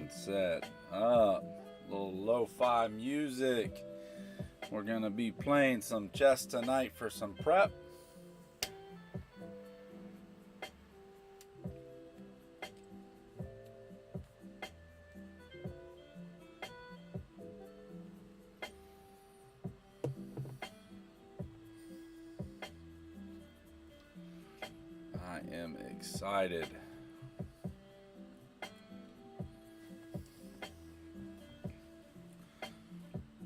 and set up. A little lo-fi music. We're going to be playing some chess tonight for some prep. I am excited.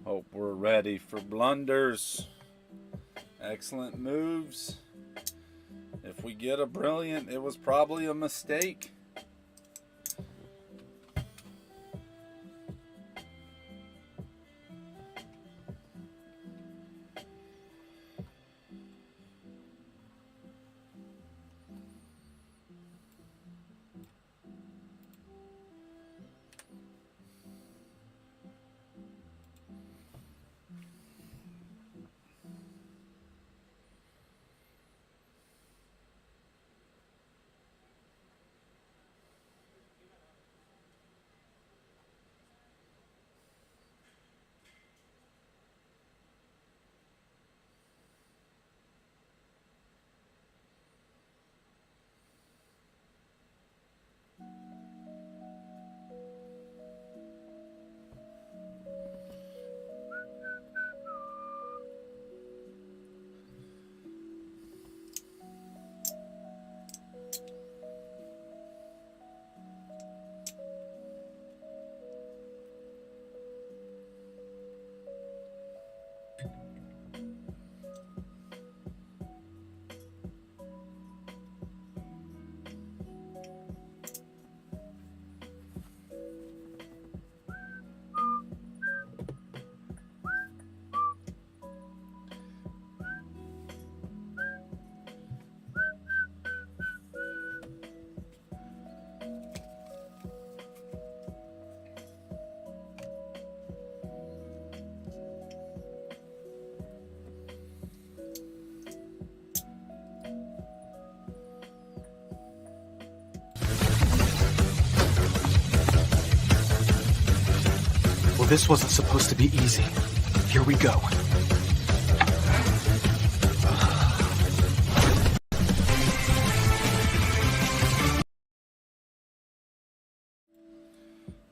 Hope we're ready for blunders. Excellent moves. If we get a brilliant, it was probably a mistake. Well, this wasn't supposed to be easy. Here we go.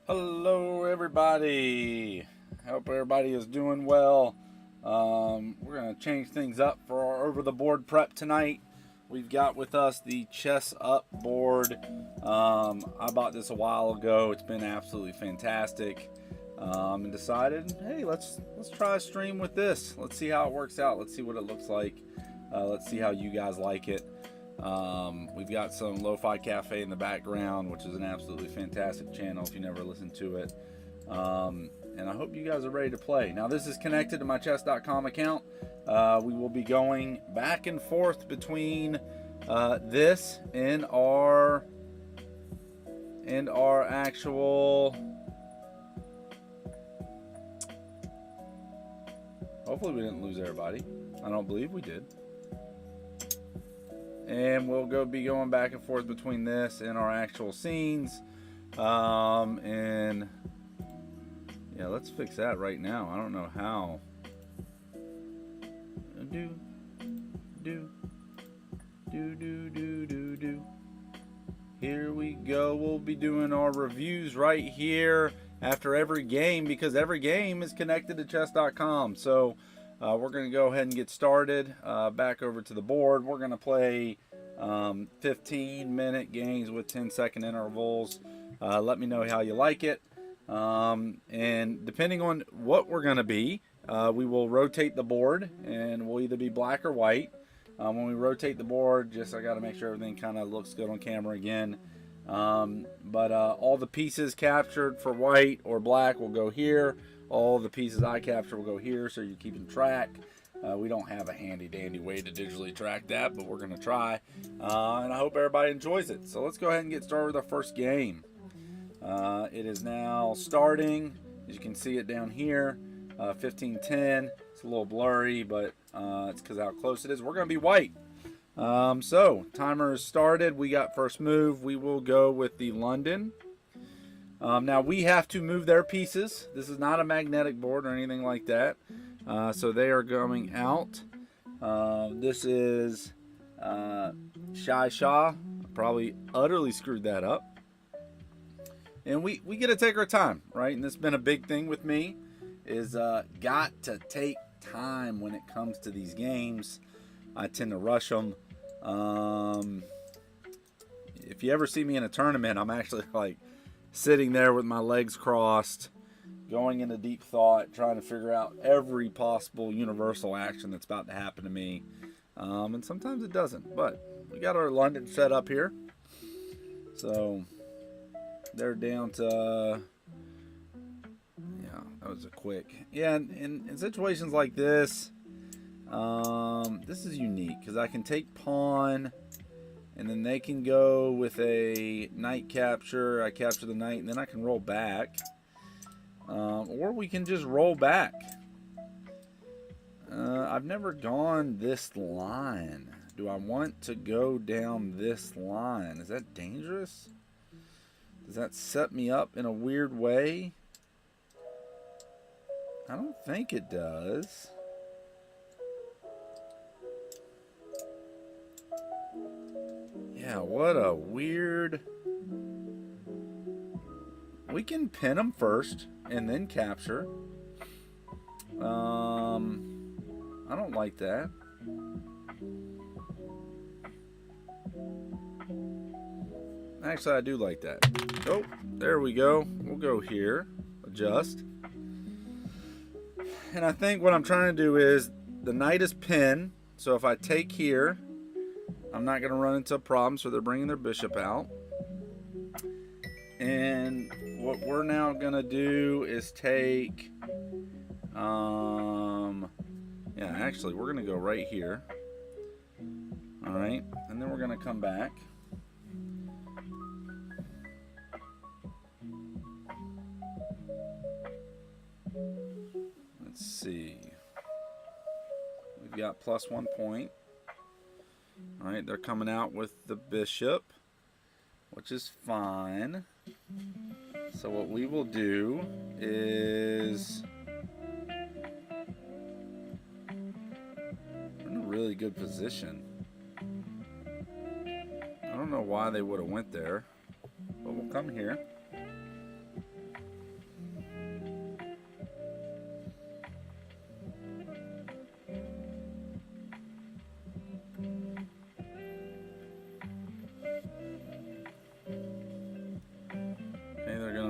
Hello, everybody. Hope everybody is doing well. We're going to change things up for our over-the-board prep tonight. We've got with us the Chessup board. I bought this a while ago. It's been absolutely fantastic. And decided, hey, let's try a stream with this. Let's see how it works out. Let's see what it looks like. Let's see how you guys like it. We've got some Lo-Fi Cafe in the background, which is an absolutely fantastic channel if you never listened to it. And I hope you guys are ready to play. Now, this is connected to my chess.com account. We will be going back and forth between this and our actual... Hopefully we didn't lose everybody. I don't believe we did. And we'll be going back and forth between this and our actual scenes. And yeah, let's fix that right now. I don't know how. Here we go. We'll be doing our reviews right here after every game, because every game is connected to chess.com. So we're going to go ahead and get started. Back over to the board. We're going to play 15-minute games with 10-second intervals. Let me know how you like it. And depending on what we're going to be, we will rotate the board, and we'll either be black or white. When we rotate the board, I got to make sure everything kind of looks good on camera again. But all the pieces captured for white or black will go here. All the pieces I capture will go here, so you're keeping track. We don't have a handy-dandy way to digitally track that, but we're going to try. And I hope everybody enjoys it. So let's go ahead and get started with our first game. It is now starting. As you can see it down here, 15-10. It's a little blurry, but it's because how close it is. We're going to be white. So timer is started. We got first move. We will go with the London. Now we have to move their pieces. This is not a magnetic board or anything like that. So they are going out. This is Shy Shaw. Probably utterly screwed that up. And we get to take our time, right? And this has been a big thing with me, is got to take time when it comes to these games. I tend to rush them. If you ever see me in a tournament, I'm actually like sitting there with my legs crossed, going into deep thought, trying to figure out every possible universal action that's about to happen to me. And sometimes it doesn't, but we got our London set up here. So they're down to, yeah, that was a quick. Yeah, in situations like this, this is unique because I can take pawn, and then they can go with a knight capture. I capture the knight, and then I can roll back. Or we can just roll back. I've never gone this line. Do I want to go down this line? Is that dangerous? Does that set me up in a weird way? I don't think it does. Yeah, what a weird... We can pin them first and then capture. I don't like that. Actually, I do like that. Oh, there we go. We'll go here. Adjust. And I think what I'm trying to do is, the knight is pinned. So if I take here, I'm not going to run into a problem. So they're bringing their bishop out. And what we're now going to do is take... yeah, actually, we're going to go right here. Alright. And then we're going to come back. Let's see. We've got +1 point. Alright, they're coming out with the bishop, which is fine. So what we will do is... we're in a really good position. I don't know why they would have went there, but we'll come here.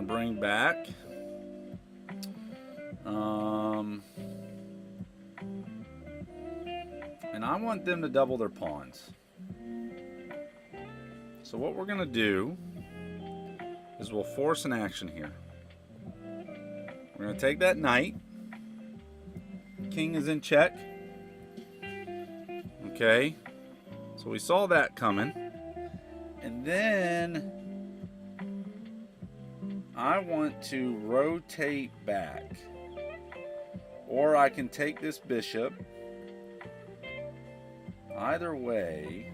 Bring back. And I want them to double their pawns. So what we're going to do is we'll force an action here. We're going to take that knight. King is in check. Okay. So we saw that coming. And then I want to rotate back, or I can take this bishop. Either way,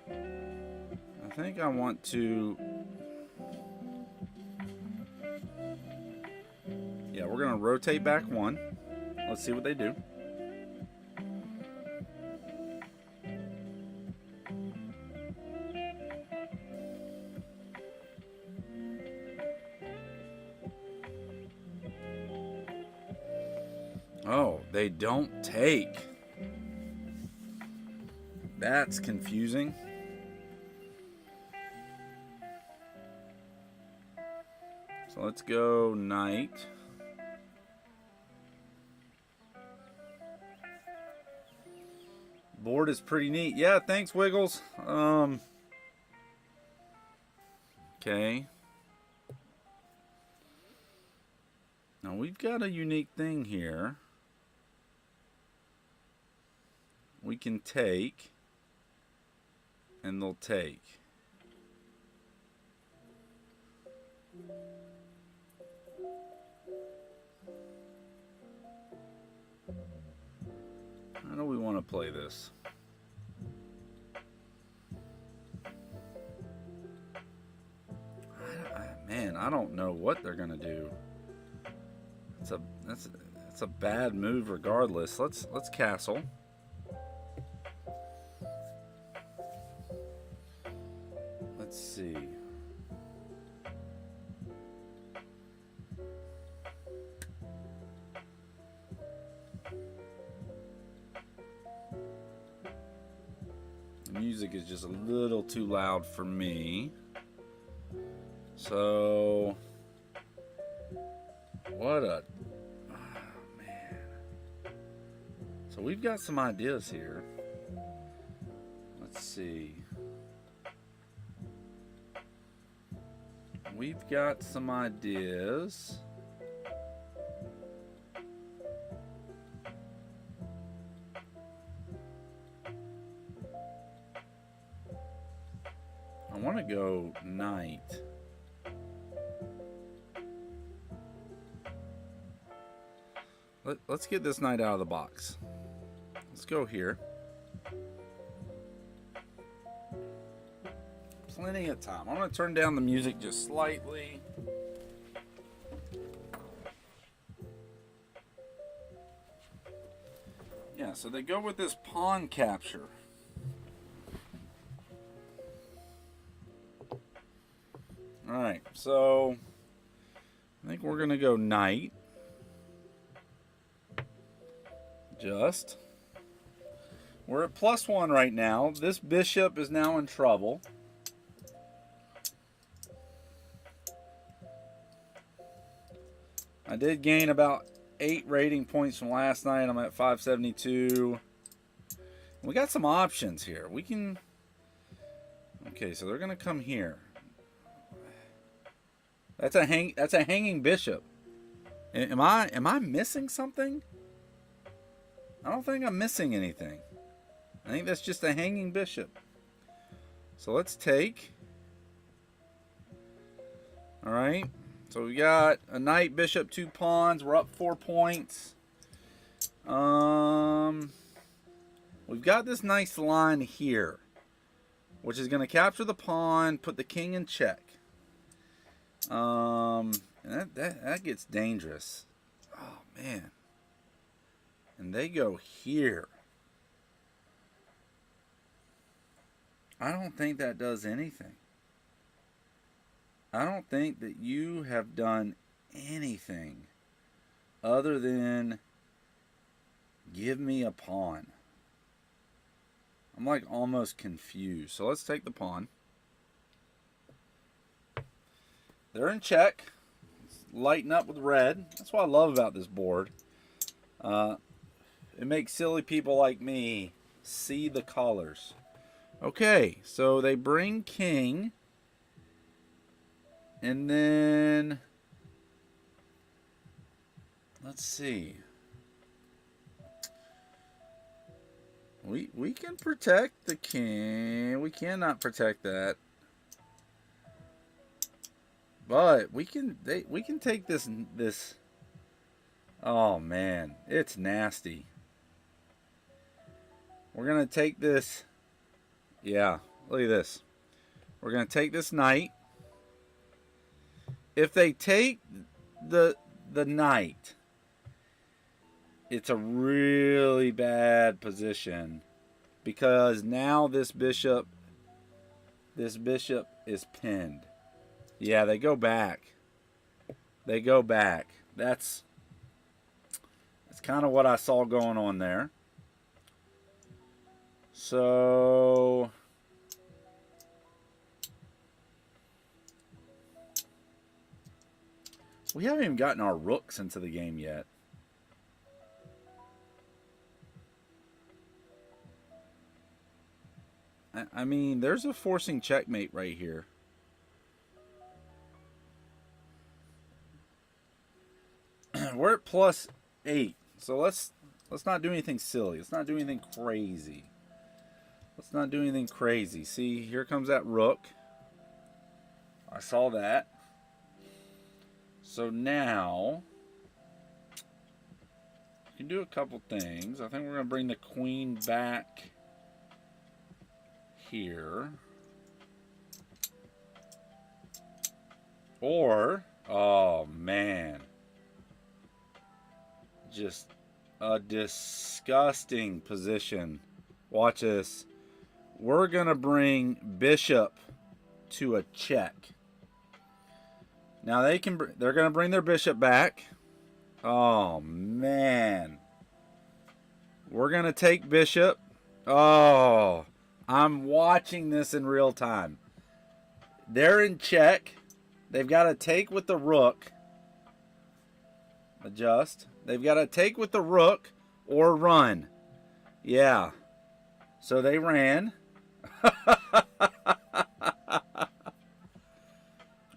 I think I want to, yeah, we're going to rotate back one. Let's see what they do. Oh, they don't take. That's confusing. So let's go knight. Board is pretty neat. Yeah, thanks, Wiggles. Okay. Now we've got a unique thing here. We can take, and they'll take. How do we want to play this? I don't know what they're gonna do. That's a bad move regardless. Let's castle. Let's see. The music is just a little too loud for me. So, what a... Oh, man. So we've got some ideas here. Let's see. We've got some ideas. I want to go knight. Let's get this knight out of the box. Let's go here. Plenty of time. I'm going to turn down the music just slightly. Yeah, so they go with this pawn capture. Alright, so I think we're going to go knight. Just. We're at +1 right now. This bishop is now in trouble. I did gain about 8 rating points from last night. I'm at 572. We got some options here. We can... Okay, so they're going to come here. That's a hanging bishop. Am I missing something? I don't think I'm missing anything. I think that's just a hanging bishop. So let's take. All right. So we got a knight, bishop, 2 pawns. We're up 4 points. We've got this nice line here, which is going to capture the pawn, put the king in check. And that gets dangerous. Oh man. And they go here. I don't think that does anything. I don't think that you have done anything other than give me a pawn. I'm like almost confused. So let's take the pawn. They're in check. Lighten up with red. That's what I love about this board. It makes silly people like me see the colors. Okay, so they bring king. And then, let's see. We can protect the king. We cannot protect that. But we can take this. Oh man, it's nasty. We're gonna take this. Yeah, look at this. We're gonna take this knight. If they take the knight, it's a really bad position because now this bishop is pinned. Yeah, they go back. They go back. That's kind of what I saw going on there. So we haven't even gotten our rooks into the game yet. I mean, there's a forcing checkmate right here. We're at +8. So let's not do anything silly. Let's not do anything crazy. Let's not do anything crazy. See, here comes that rook. I saw that. So now, you can do a couple things. I think we're going to bring the queen back here. Or, oh man, just a disgusting position. Watch this. We're going to bring bishop to a check. Now they're going to bring their bishop back. Oh man. We're going to take bishop. Oh, I'm watching this in real time. They're in check. They've got to take with the rook. Adjust. They've got to take with the rook or run. Yeah. So they ran.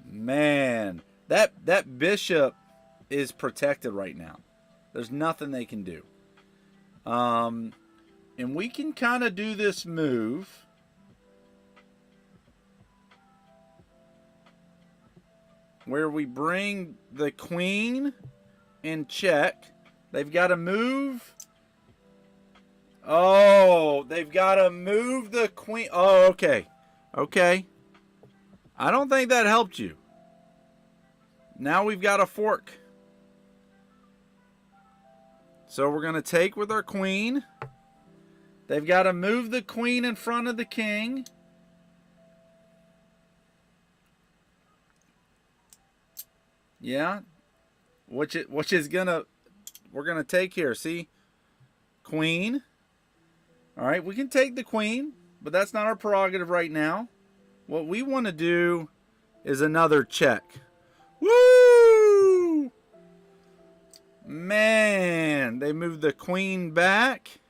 Man, that bishop is protected right now. There's nothing they can do. And we can kind of do this move. Where we bring the queen in check. They've got to move. Oh, they've got to move the queen. Oh, okay. Okay. I don't think that helped you. Now we've got a fork. So we're going to take with our queen. They've got to move the queen in front of the king. Yeah. Which is gonna, we're gonna take here. See, queen. All right, we can take the queen, but that's not our prerogative right now. What we want to do is another check. Woo! Man, they moved the queen back.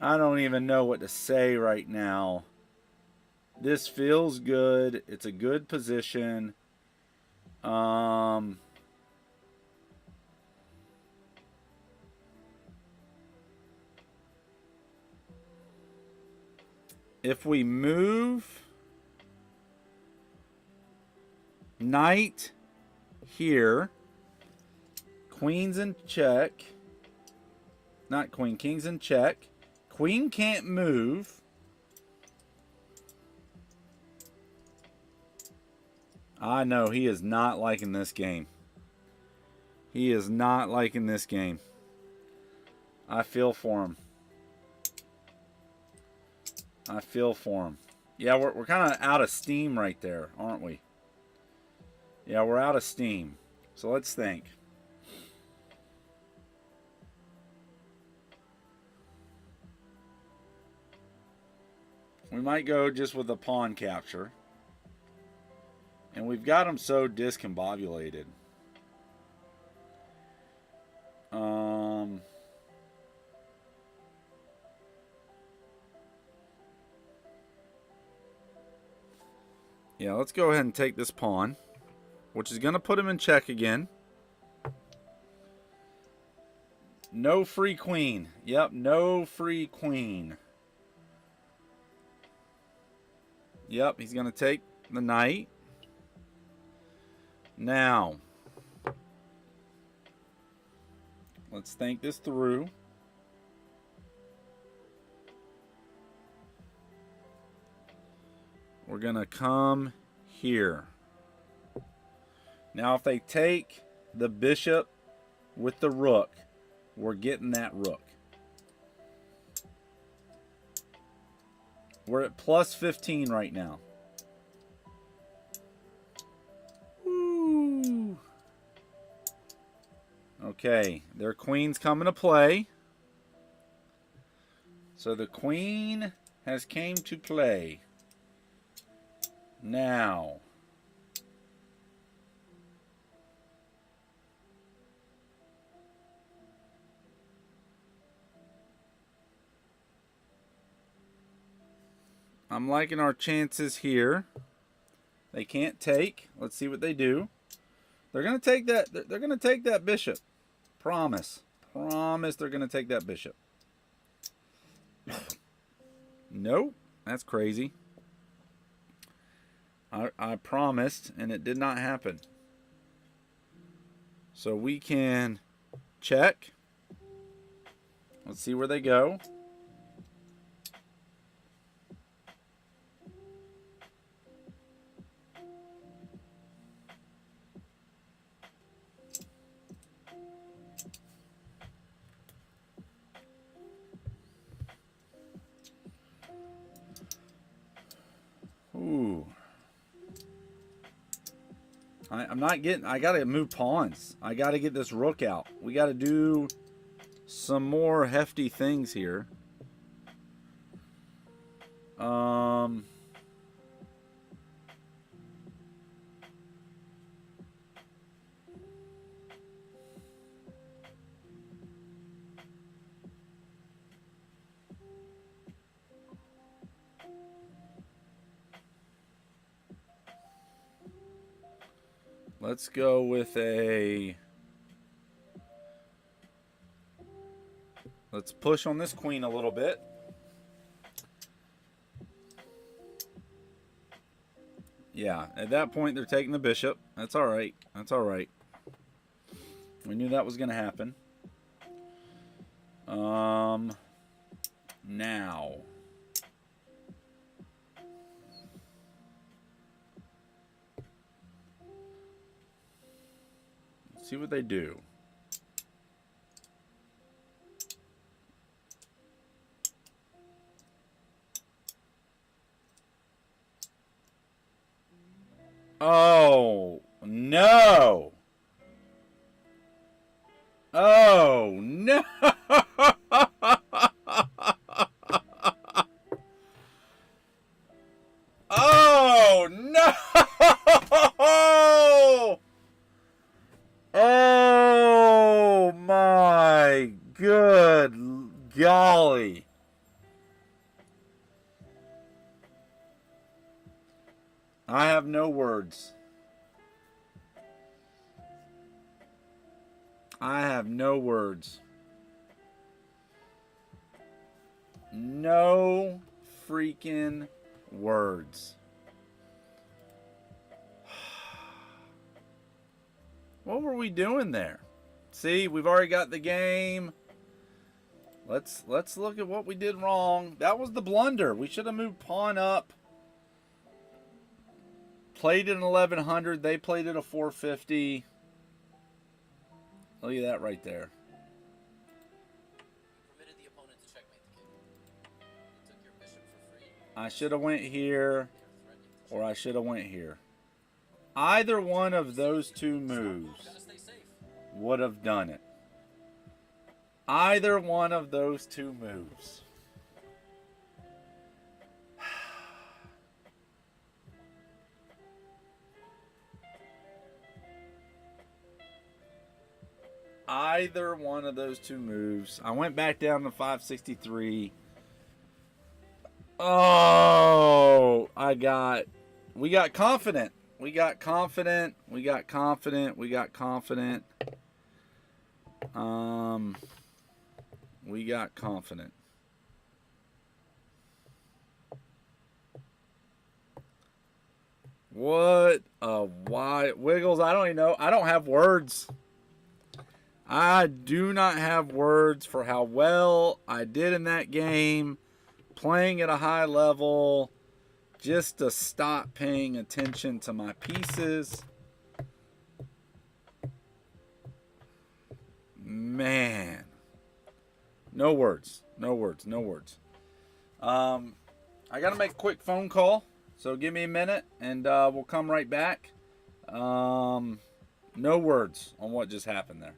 I don't even know what to say right now. This feels good. It's a good position. If we move knight here, queen's in check. Not queen, king's in check. Queen can't move. I know he is not liking this game. He is not liking this game. I feel for him. I feel for him. Yeah, we're kind of out of steam right there, aren't we? Yeah, we're out of steam. So let's think. We might go just with a pawn capture. And we've got him so discombobulated. Yeah, let's go ahead and take this pawn, which is going to put him in check again. No free queen. Yep, no free queen. Yep, he's going to take the knight. Now, let's think this through. We're going to come here. Now, if they take the bishop with the rook, we're getting that rook. We're at plus 15 right now. Woo. Okay, their queen's coming to play. So the queen has came to play. Now, I'm liking our chances here. They can't take. Let's see what they do. They're going to take that. They're going to take that bishop. Promise. Promise they're going to take that bishop. Nope. That's crazy. I promised, and it did not happen. So we can check. Let's see where they go. I'm not getting... I got to move pawns. I got to get this rook out. We got to do some more hefty things here. Let's go with a... Let's push on this queen a little bit. Yeah, at that point they're taking the bishop. That's all right. That's all right. We knew that was going to happen. Now. Let's see what they do. Oh, no. Oh, no. Oh, no. Oh, my good golly. I have no words. I have no words. No freaking words. What were we doing there? See, we've already got the game. Let's look at what we did wrong. That was the blunder. We should have moved pawn up. Played at an 1100. They played at a 450. Look at that right there. Permitted the opponent to checkmate the king. You took your bishop for free. I should have went here, or I should have went here. Either one of those two moves would have done it. Either one of those two moves. Either one of those two moves. I went back down to 563. Oh, we got confident. We got confident. We got confident. We got confident. We got confident. What a wide Wiggles. I don't even know. I don't have words. I do not have words for how well I did in that game, playing at a high level, just to stop paying attention to my pieces. Man. No words. No words. No words. I got to make a quick phone call, so give me a minute, and we'll come right back. No words on what just happened there.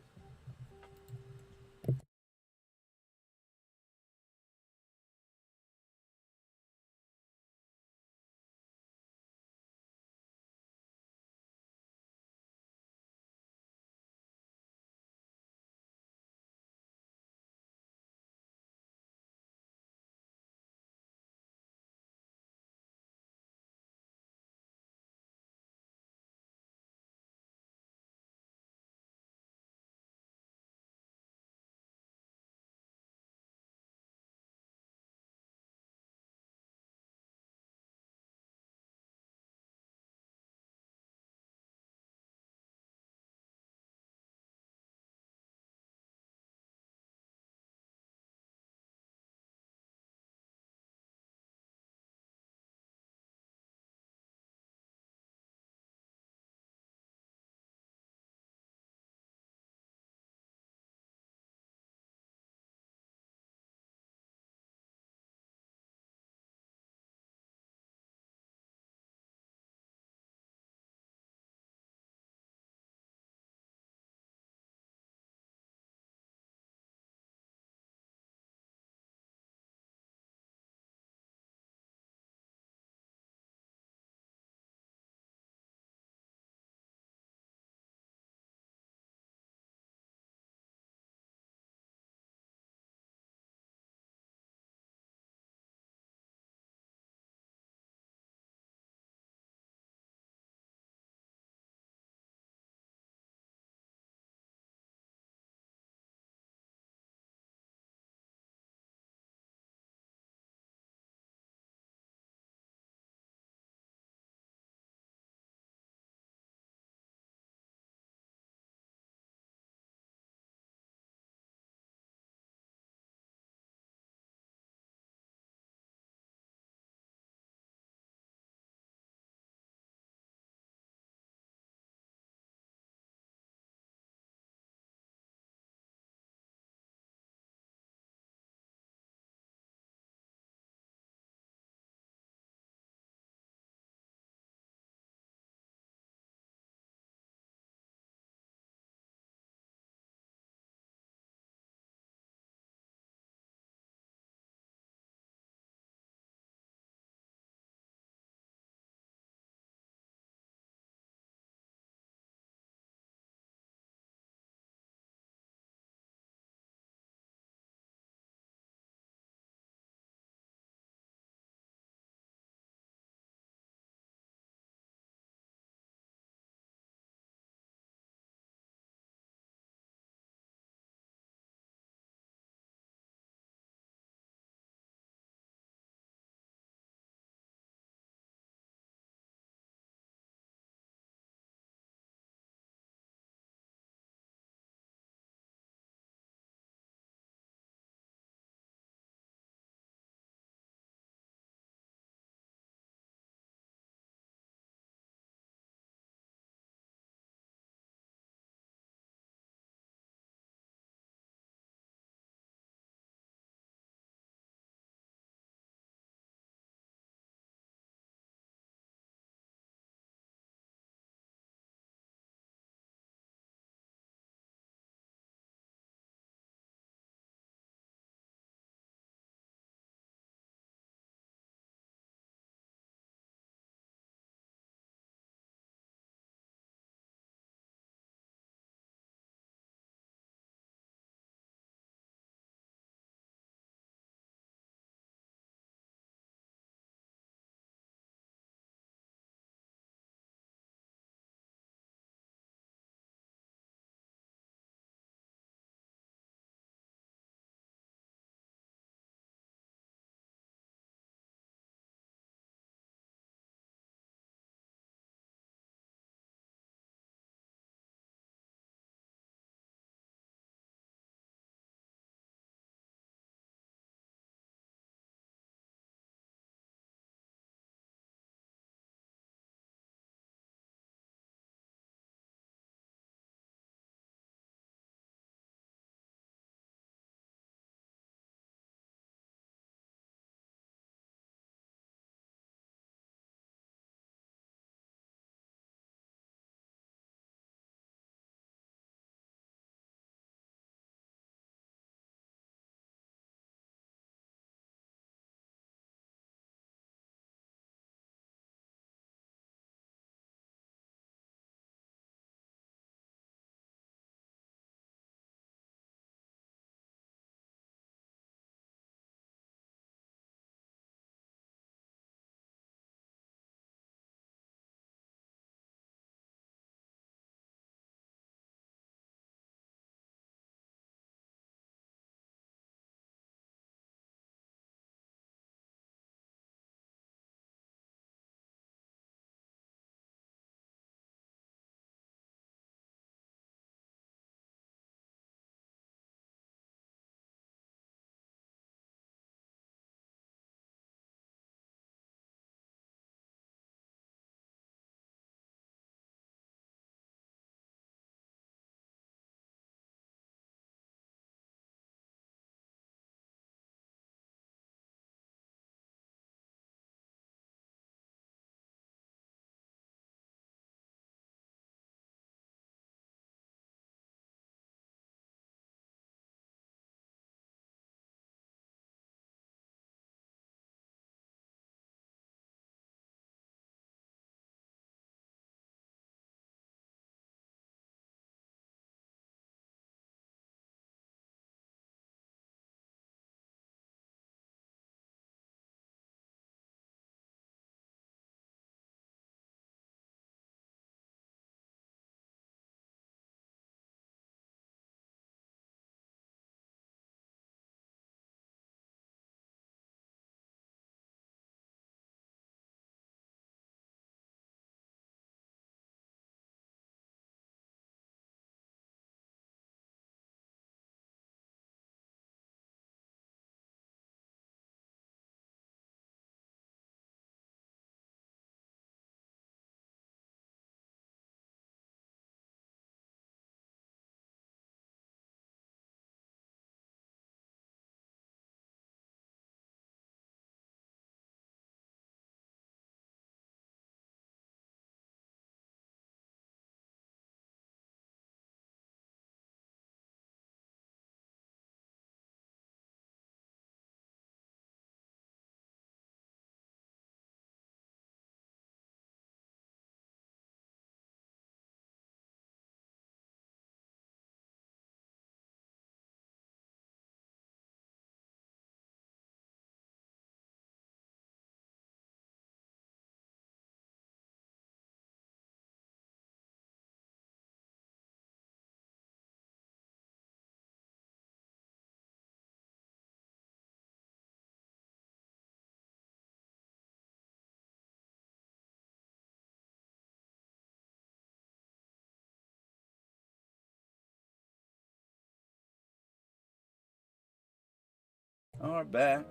are back.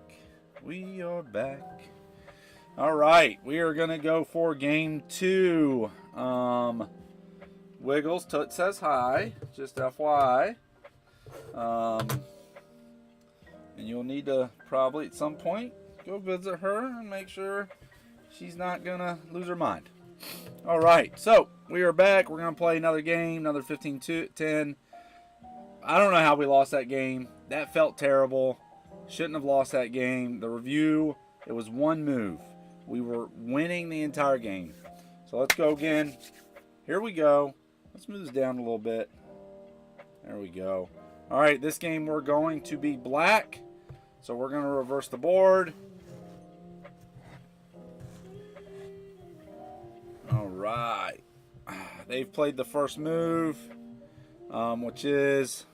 We are back. All right, we are gonna go for game 2. Wiggles, Toot says hi. Just FYI. And you'll need to probably at some point go visit her and make sure she's not gonna lose her mind. All right, so we are back. We're gonna play another game, another 15-10. I don't know how we lost that game. That felt terrible. Shouldn't have lost that game. The review, it was one move. We were winning the entire game. So let's go again. Here we go. Let's move this down a little bit. There we go. All right, this game we're going to be black. So we're going to reverse the board. All right. They've played the first move, which is,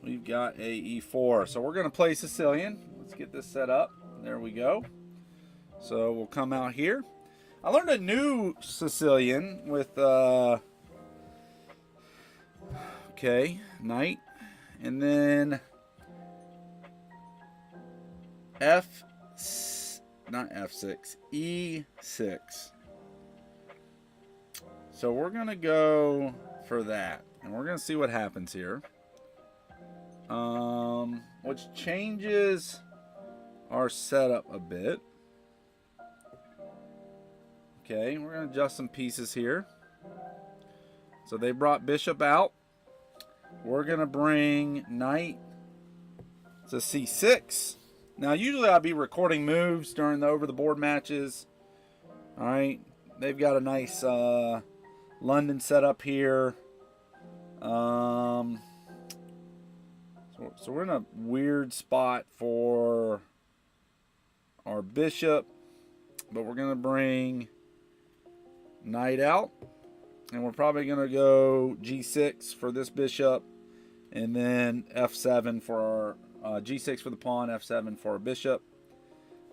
we've got a E4. So we're going to play Sicilian. Let's get this set up. There we go. So we'll come out here. I learned a new Sicilian with, okay, knight. And then not F6, E6. So we're going to go for that. And we're going to see what happens here. Which changes our setup a bit. Okay, we're going to adjust some pieces here. So they brought bishop out. We're going to bring knight to C6. Now, usually I'll be recording moves during the over-the-board matches. All right, they've got a nice London setup here. So we're in a weird spot for our bishop, but we're going to bring knight out, and we're probably going to go G6 for this bishop, and then F7 for our G6 for the pawn, F7 for a bishop.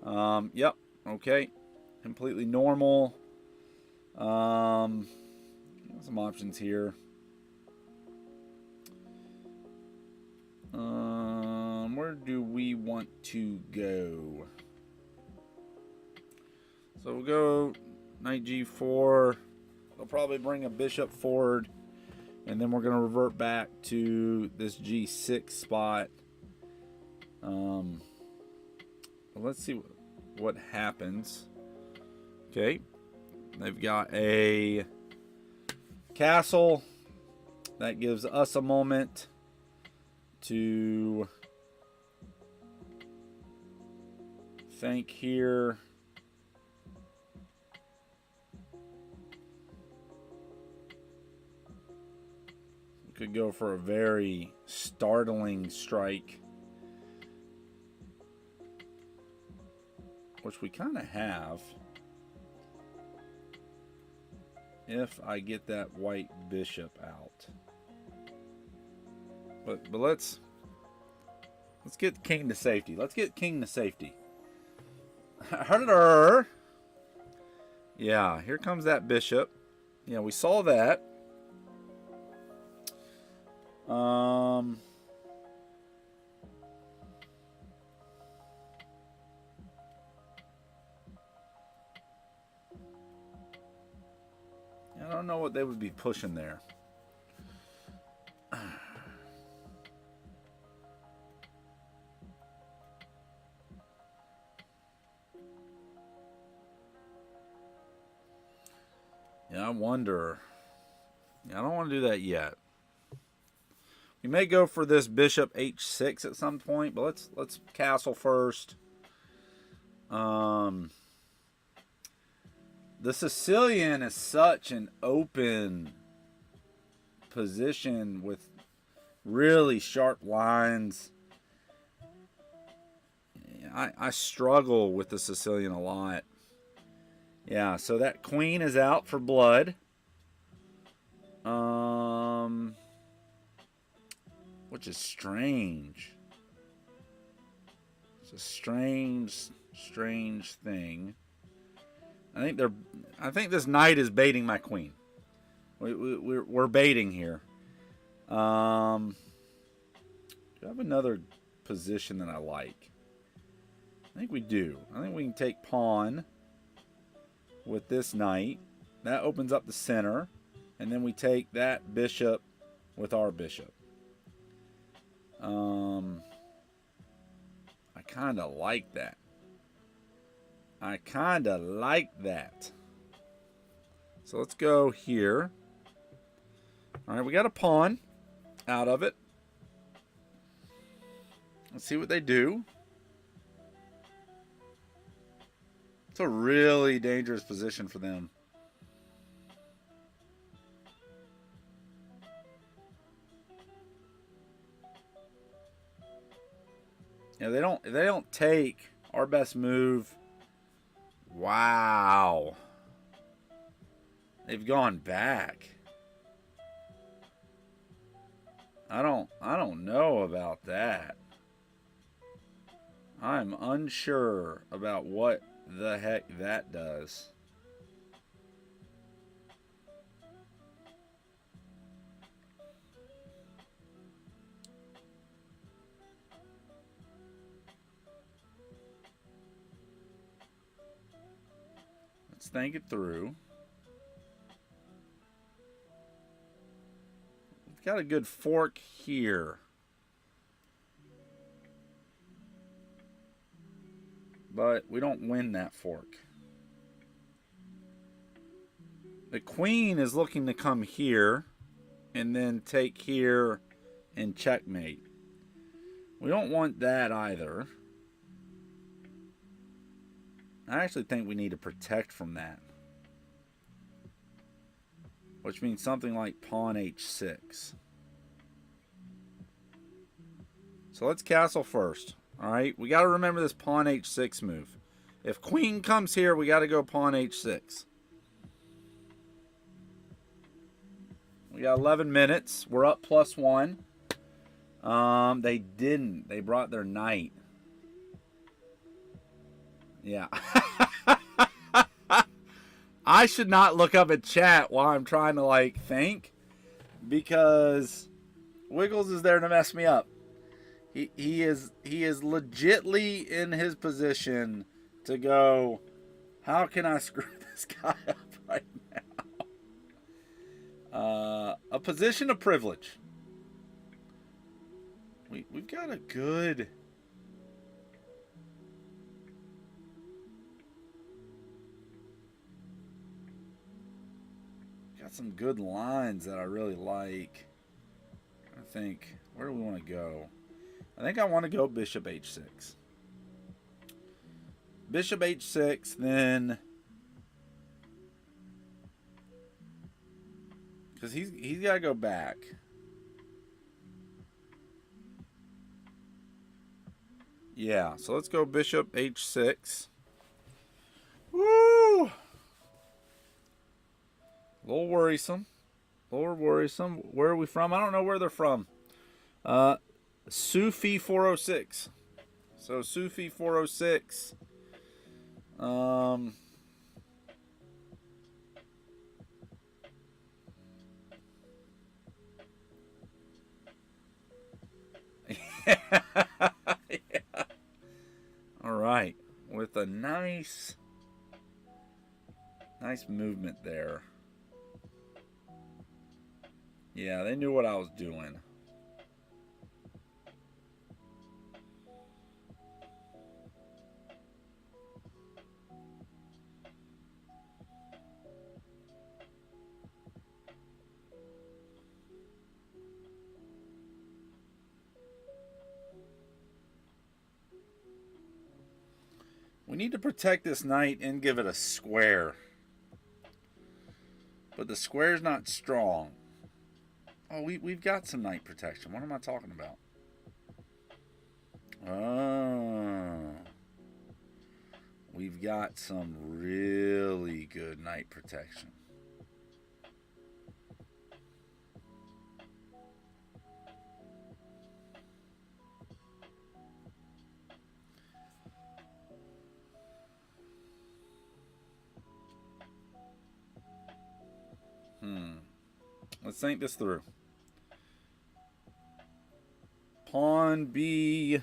Yep, okay, completely normal. Some options here. Where do we want to go? So we'll go knight G4. They'll probably bring a bishop forward, and then we're going to revert back to this G6 spot. Let's see what happens. Okay, they've got a castle. That gives us a moment to think here. We could go for a very startling strike, which we kind of have, if I get that white bishop out. But let's get king to safety. Let's get king to safety. Yeah, here comes that bishop. Yeah, we saw that. I don't know what they would be pushing there. Yeah, I wonder. Yeah, I don't want to do that yet. We may go for this bishop h6 at some point, but let's castle first. The Sicilian is such an open position with really sharp lines. I struggle with the Sicilian a lot. Yeah, so that queen is out for blood. Which is strange. It's a strange thing. I think this knight is baiting my queen. We're baiting here. Do I have another position that I like? I think we do. I think we can take pawn with this knight. That opens up the center. And then we take that bishop with our bishop. I kind of like that. I kind of like that. So let's go here. All right, we got a pawn out of it. Let's see what they do. It's a really dangerous position for them. Yeah, they don't take our best move. Wow. They've gone back. I don't know about that. I'm unsure about what the heck that does. Let's think it through. We've got a good fork here. But we don't win that fork. The queen is looking to come here and then take here and checkmate. We don't want that either. I actually think we need to protect from that. Which means something like pawn h6. So let's castle first. Alright, we got to remember this pawn h6 move. If queen comes here, we got to go pawn h6. We got 11 minutes. We're up +1. They didn't. They brought their knight. Yeah. I should not look up at chat while I'm trying to, like, think. Because Wiggles is there to mess me up. He is legitly in his position to go, how can I screw this guy up right now? A position of privilege. We've got a good... Got some good lines that I really like. I think, where do we want to go? I think I want to go bishop h6. Bishop h6, then... Because he's got to go back. Yeah, so let's go bishop h6. Woo! A little worrisome. A little worrisome. Where are we from? I don't know where they're from. Sufi 406. So Sufi 406. Yeah. All right. With a nice movement there. Yeah, they knew what I was doing. We need to protect this knight and give it a square. But the square's not strong. Oh, we've got some knight protection. What am I talking about? Oh. We've got some really good knight protection. Let's think this through. Pawn B6.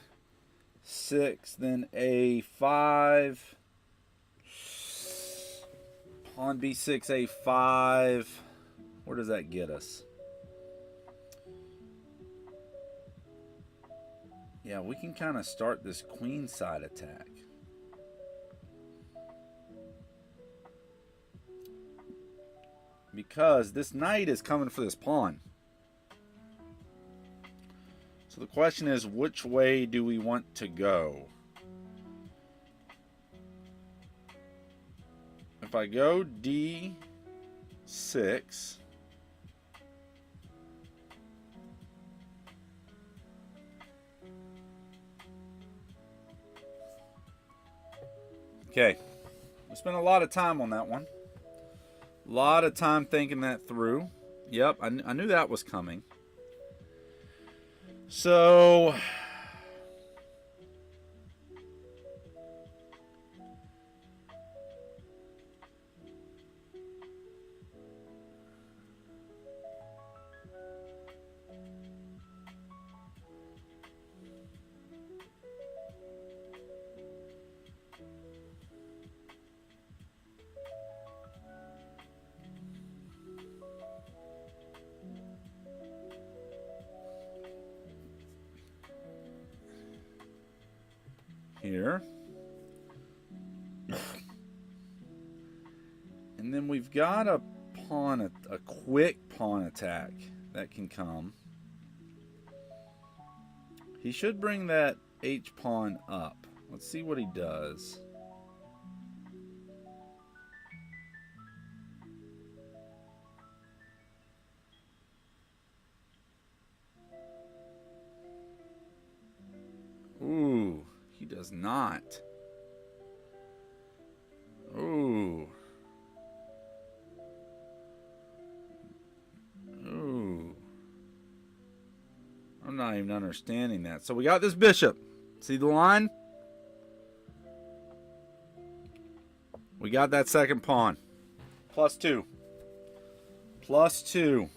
6, then A5. Pawn B6, A5. Where does that get us? Yeah, we can kind of start this queenside attack. Because this knight is coming for this pawn. So the question is, which way do we want to go? If I go D6, okay, we spent a lot of time on that one. A lot of time thinking that through. Yep, I knew that was coming. So here. And then we've got a pawn, a quick pawn attack that can come. He should bring that H pawn up. Let's see what he does. Ooh, he does not. Ooh. Ooh. I'm not even understanding that. So we got this bishop. See the line? We got that second pawn. +2. +2.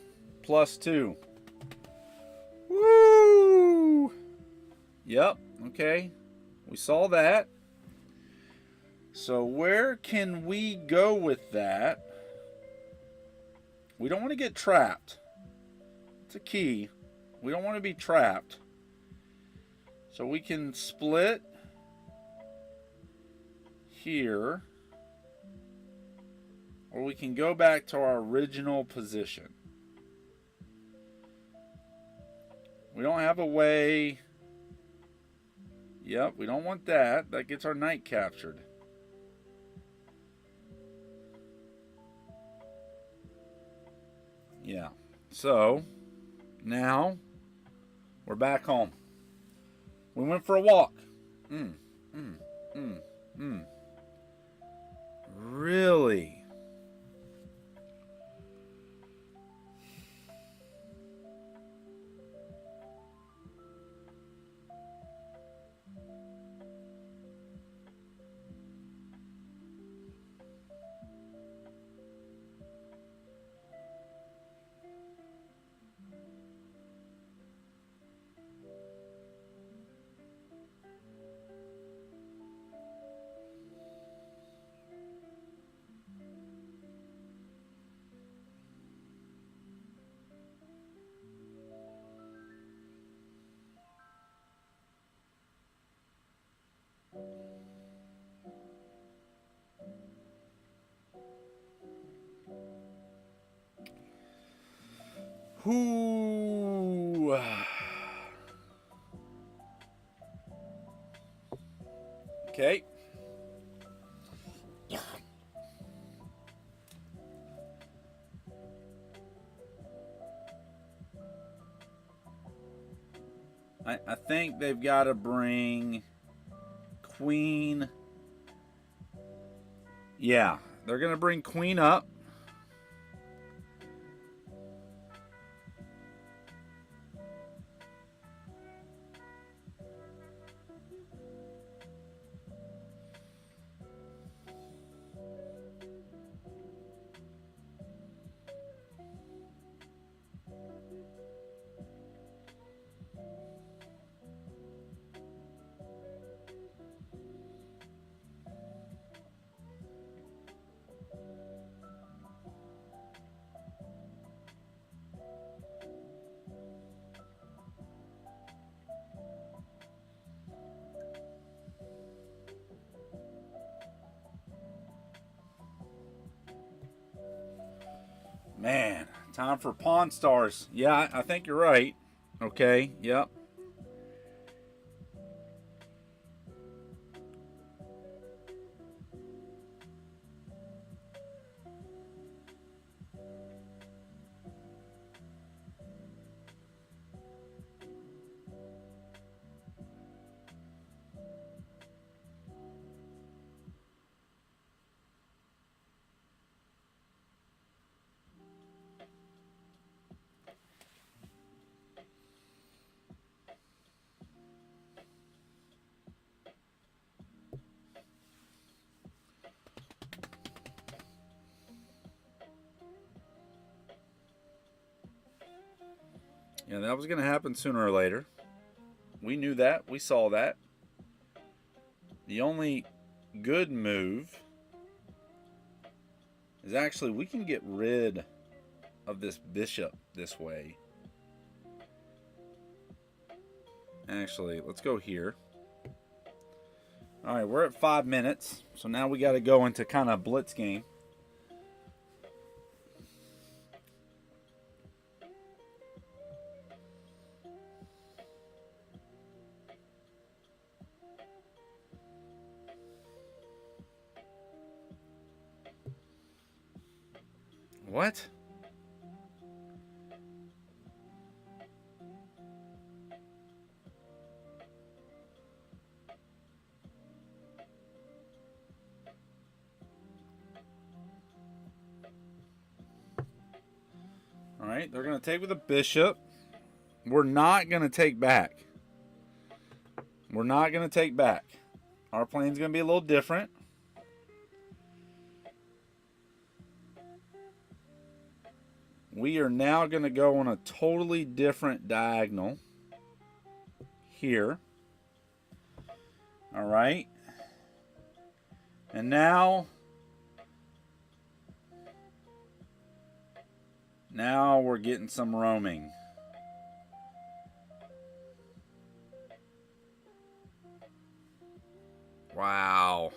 +2. Woo! Yep. Okay. We saw that. So where can we go with that? We don't want to get trapped. It's a key. We don't want to be trapped. So we can split here. Or we can go back to our original position. We don't have a way. Yep, we don't want that. That gets our knight captured. Yeah. So, now, we're back home. We went for a walk. Really? Whoo. Okay. I think they've got to bring queen. Yeah, they're going to bring queen up. Man, time for Pawn Stars. Yeah, I think you're right. Okay, yep. Yeah, that was going to happen sooner or later. We knew that. We saw that. The only good move is actually we can get rid of this bishop this way. Actually, let's go here. All right, we're at 5 minutes. So now we got to go into kind of blitz game. What? All right, they're going to take with a bishop. We're not going to take back. We're not going to take back. Our plan's going to be a little different. We are now going to go on a totally different diagonal here. All right. And now we're getting some roaming. Wow.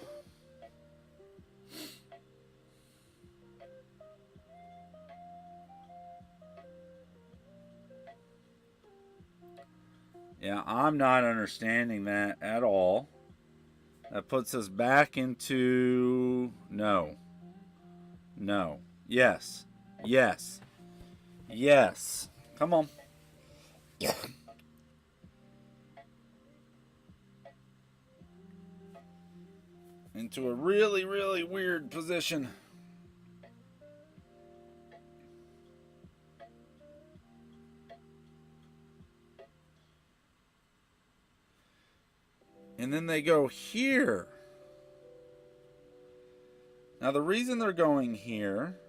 Yeah, I'm not understanding that at all. That puts us back into no. No. Yes. Yes. Yes. Come on. Into a really, really weird position. And then they go here. Now the reason they're going here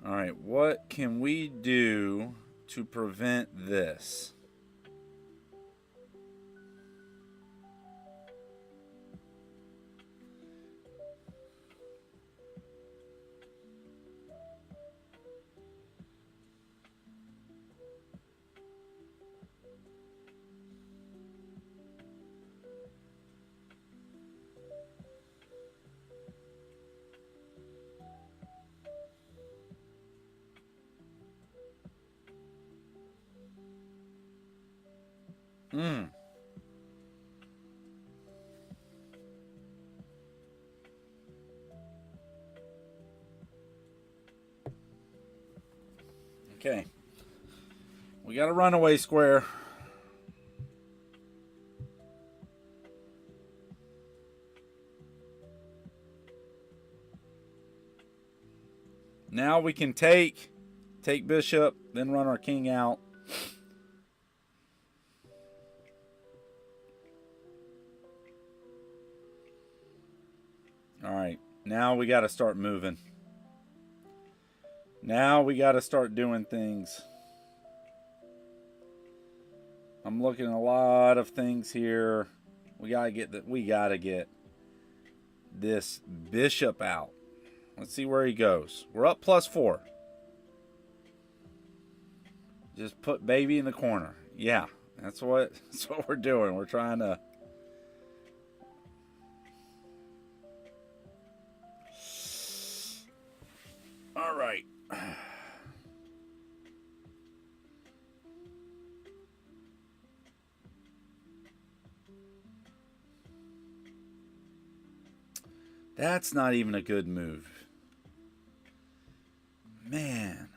All right, what can we do to prevent this? Okay. We got a runaway square. Now we can take bishop, then run our king out. All right. Now we got to start moving. Now we got to start doing things. I'm looking at a lot of things here. We gotta get this bishop out. Let's see where he goes. We're up +4. Just put baby in the corner. Yeah, that's what we're doing. We're trying to. All right. That's not even a good move. Man.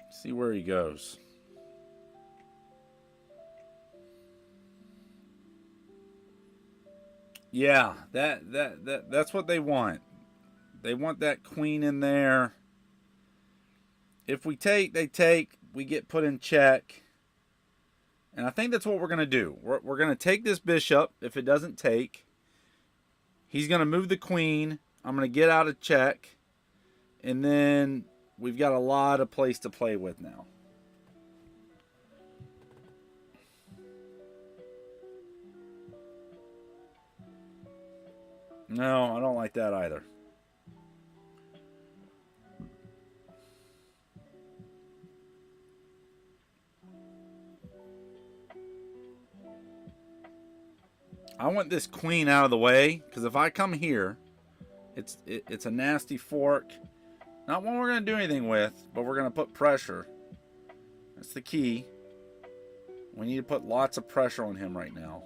See where he goes. Yeah, that's what they want. They want that queen in there. If we take, they take. We get put in check. And I think that's what we're going to do. We're going to take this bishop. If it doesn't take, he's going to move the queen. I'm going to get out of check. And then we've got a lot of place to play with now. No, I don't like that either. I want this queen out of the way, because if I come here, it's a nasty fork. Not one we're going to do anything with, but we're going to put pressure. That's the key. We need to put lots of pressure on him right now.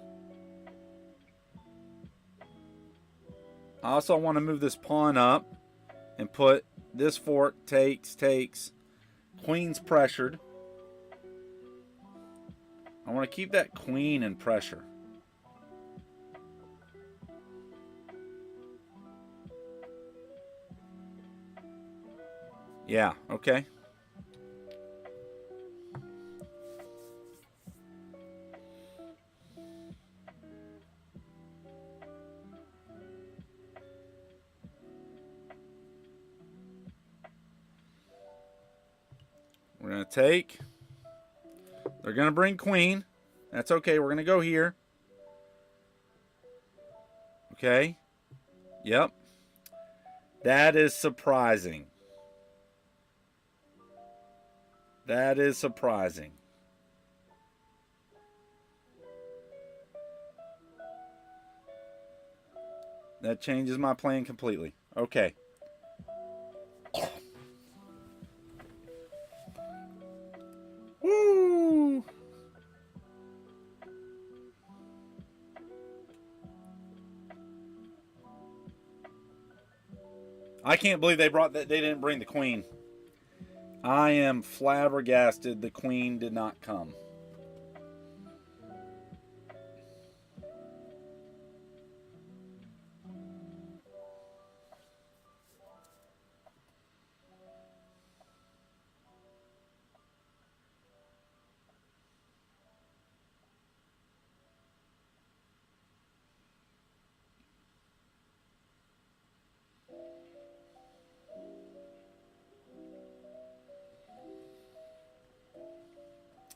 I also want to move this pawn up and put this fork, takes. Queen's pressured. I want to keep that queen in pressure. Yeah, okay. We're going to take. They're going to bring queen. That's okay. We're going to go here. Okay. Yep. That is surprising. That is surprising. That changes my plan completely. Okay. Woo! I can't believe they didn't bring the queen. I am flabbergasted the queen did not come.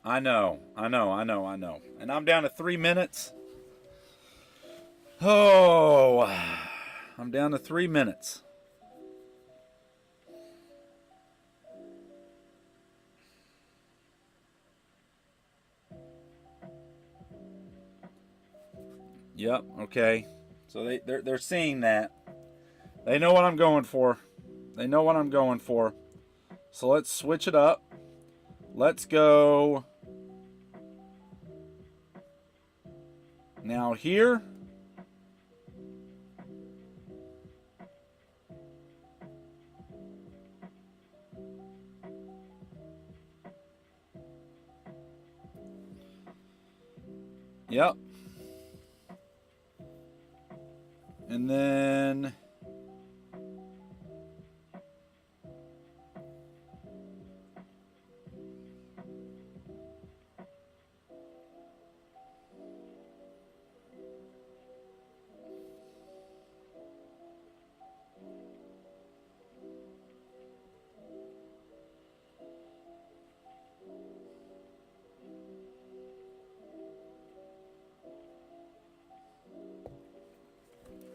I know. And I'm down to 3 minutes. Oh, I'm down to 3 minutes. Yep, okay. So they're seeing that. They know what I'm going for. They know what I'm going for. So let's switch it up. Let's go now here. Yep. And then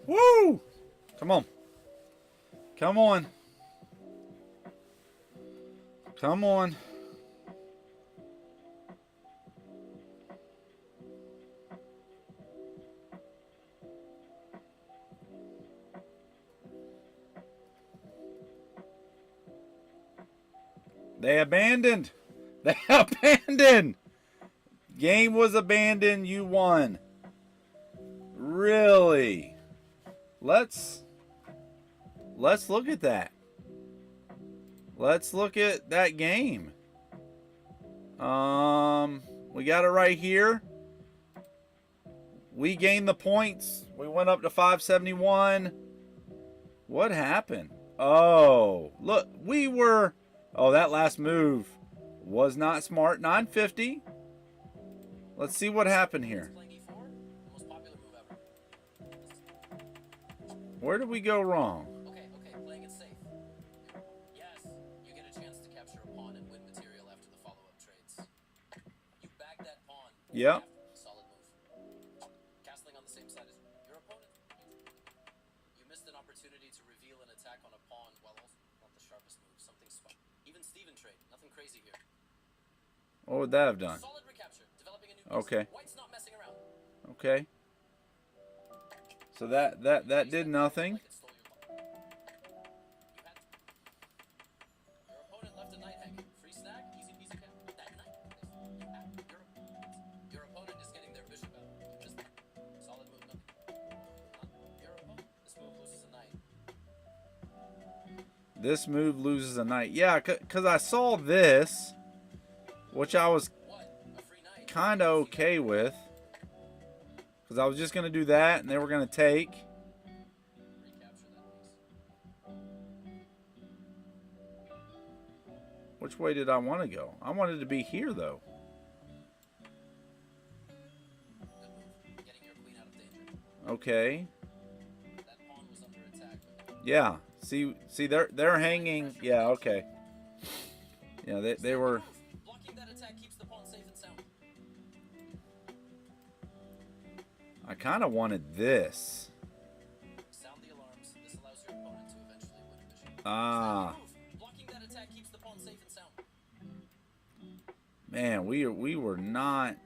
woo! Come on. Come on. Come on. They abandoned. They abandoned. Game was abandoned. You won. Really? Let's look at that. Let's look at that game. We got it right here. We gained the points. We went up to 571. What happened? Oh, look, we were... Oh, that last move was not smart. 950. Let's see what happened here. Where did we go wrong? Okay, playing it safe. Yes, you get a chance to capture a pawn and win material after the follow-up trades. You bag that pawn. Yep. Solid move. Castling on the same side as your opponent. You missed an opportunity to reveal an attack on a pawn while also not the sharpest move. Something spun. Even Steven trade. Nothing crazy here. What would that have done? Solid recapture. Developing a new piece. Okay. White's not messing around. Okay. So that did nothing. Like it stole your pawn. Your opponent left a knight hanging. Free snag, easy peasy cap. That knight. Your opponent is getting their bishop out. You missed that. Solid move, nothing. Your opponent. This move loses a knight. This move loses a knight. Yeah, because I saw this, which I was A free knight. kind of okay with. Because I was just going to do that, and they were going to take. Recapture that piece. Which way did I want to go? I wanted to be here, though. Good move. Getting your queen out of danger. Okay. That pawn was under attack. Yeah. See, they're hanging. Yeah. Okay. Yeah, they were. Blocking that attack keeps the pawn safe and sound. I kind of wanted this. Sound the alarms. This allows your opponent to eventually win a bishop. Ah. Blocking that attack keeps the pawn safe and sound. Man, we were not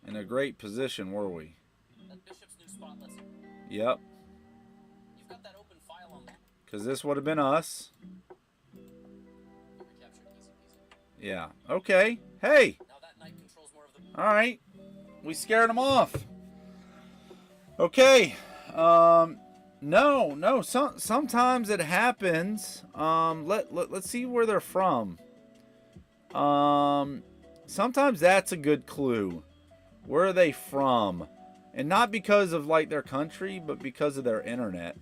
in a great position, were we? That bishop's new spot lets you. Yep. You've got that open file on that. Because this would have been us. You recaptured easy peasy. Yeah. Okay. Hey. Now that knight controls more of the board. All right. We scared them off. Okay. No. Sometimes it happens. Let's see where they're from. Sometimes that's a good clue. Where are they from? And not because of like their country, but because of their internet.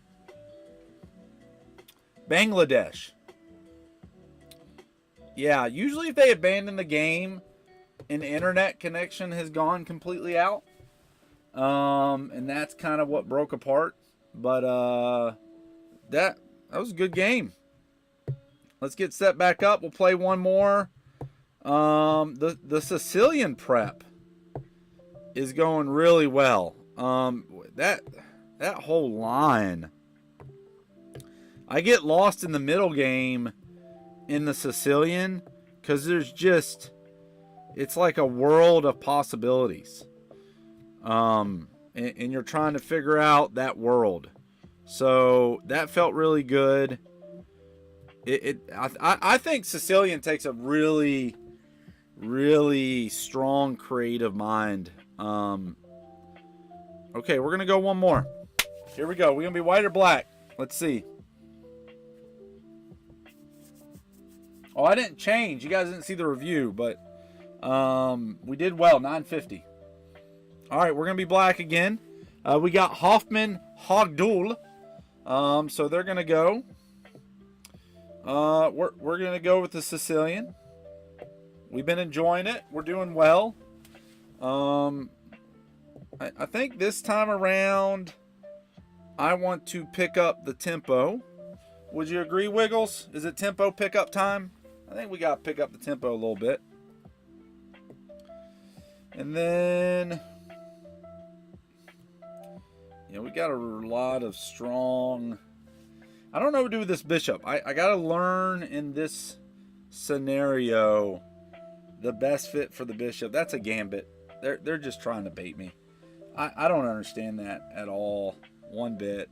Bangladesh. Yeah, usually if they abandon the game, an internet connection has gone completely out. And that's kind of what broke apart. But that was a good game. Let's get set back up. We'll play one more. The Sicilian prep is going really well. that whole line. I get lost in the middle game in the Sicilian because there's just, it's like a world of possibilities. And you're trying to figure out that world. So that felt really good. I think Sicilian takes a really, really strong creative mind. Okay, we're gonna go one more. Here we go. We're gonna be white or black. Let's see. Oh, I didn't change. You guys didn't see the review, but we did well. 950. All right, we're gonna be black again. We got Hoffman Hogdul. So they're gonna go. We're gonna go with the Sicilian. We've been enjoying it. We're doing well. I think this time around, I want to pick up the tempo. Would you agree, Wiggles? Is it tempo pickup time? I think we got to pick up the tempo a little bit. And then, we got a lot of strong. I don't know what to do with this bishop. I got to learn in this scenario the best fit for the bishop. That's a gambit. They're just trying to bait me. I don't understand that at all, one bit.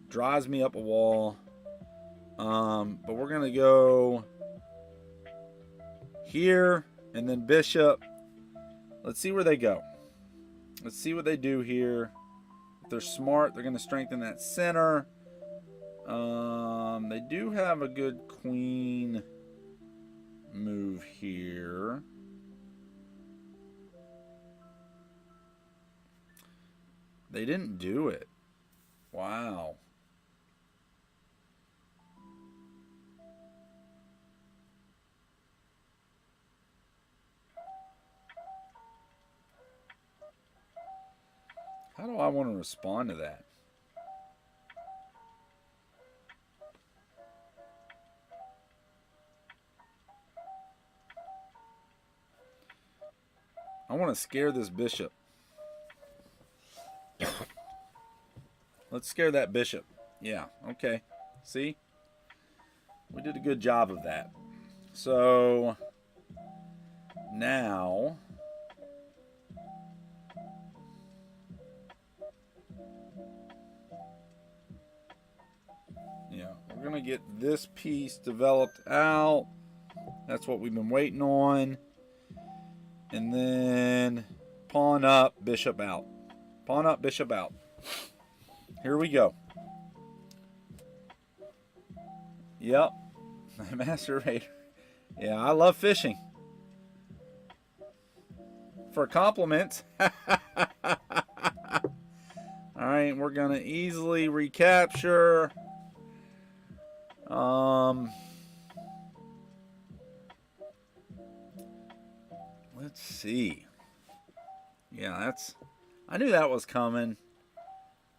Drives me up a wall. But we're gonna go here and then bishop. Let's see where they go. Let's see what they do here. If they're smart, they're gonna strengthen that center. They do have a good queen move here. They didn't do it. Wow. How do I want to respond to that? I want to scare this bishop. Let's scare that bishop. Yeah, okay. See? We did a good job of that. So, now, we're going to get this piece developed out. That's what we've been waiting on. And then pawn up, bishop out. Pawn up, bishop out. Here we go. Yep. Masturbator. Yeah, I love fishing. For compliments. Alright, we're going to easily recapture. Let's see. Yeah, I knew that was coming.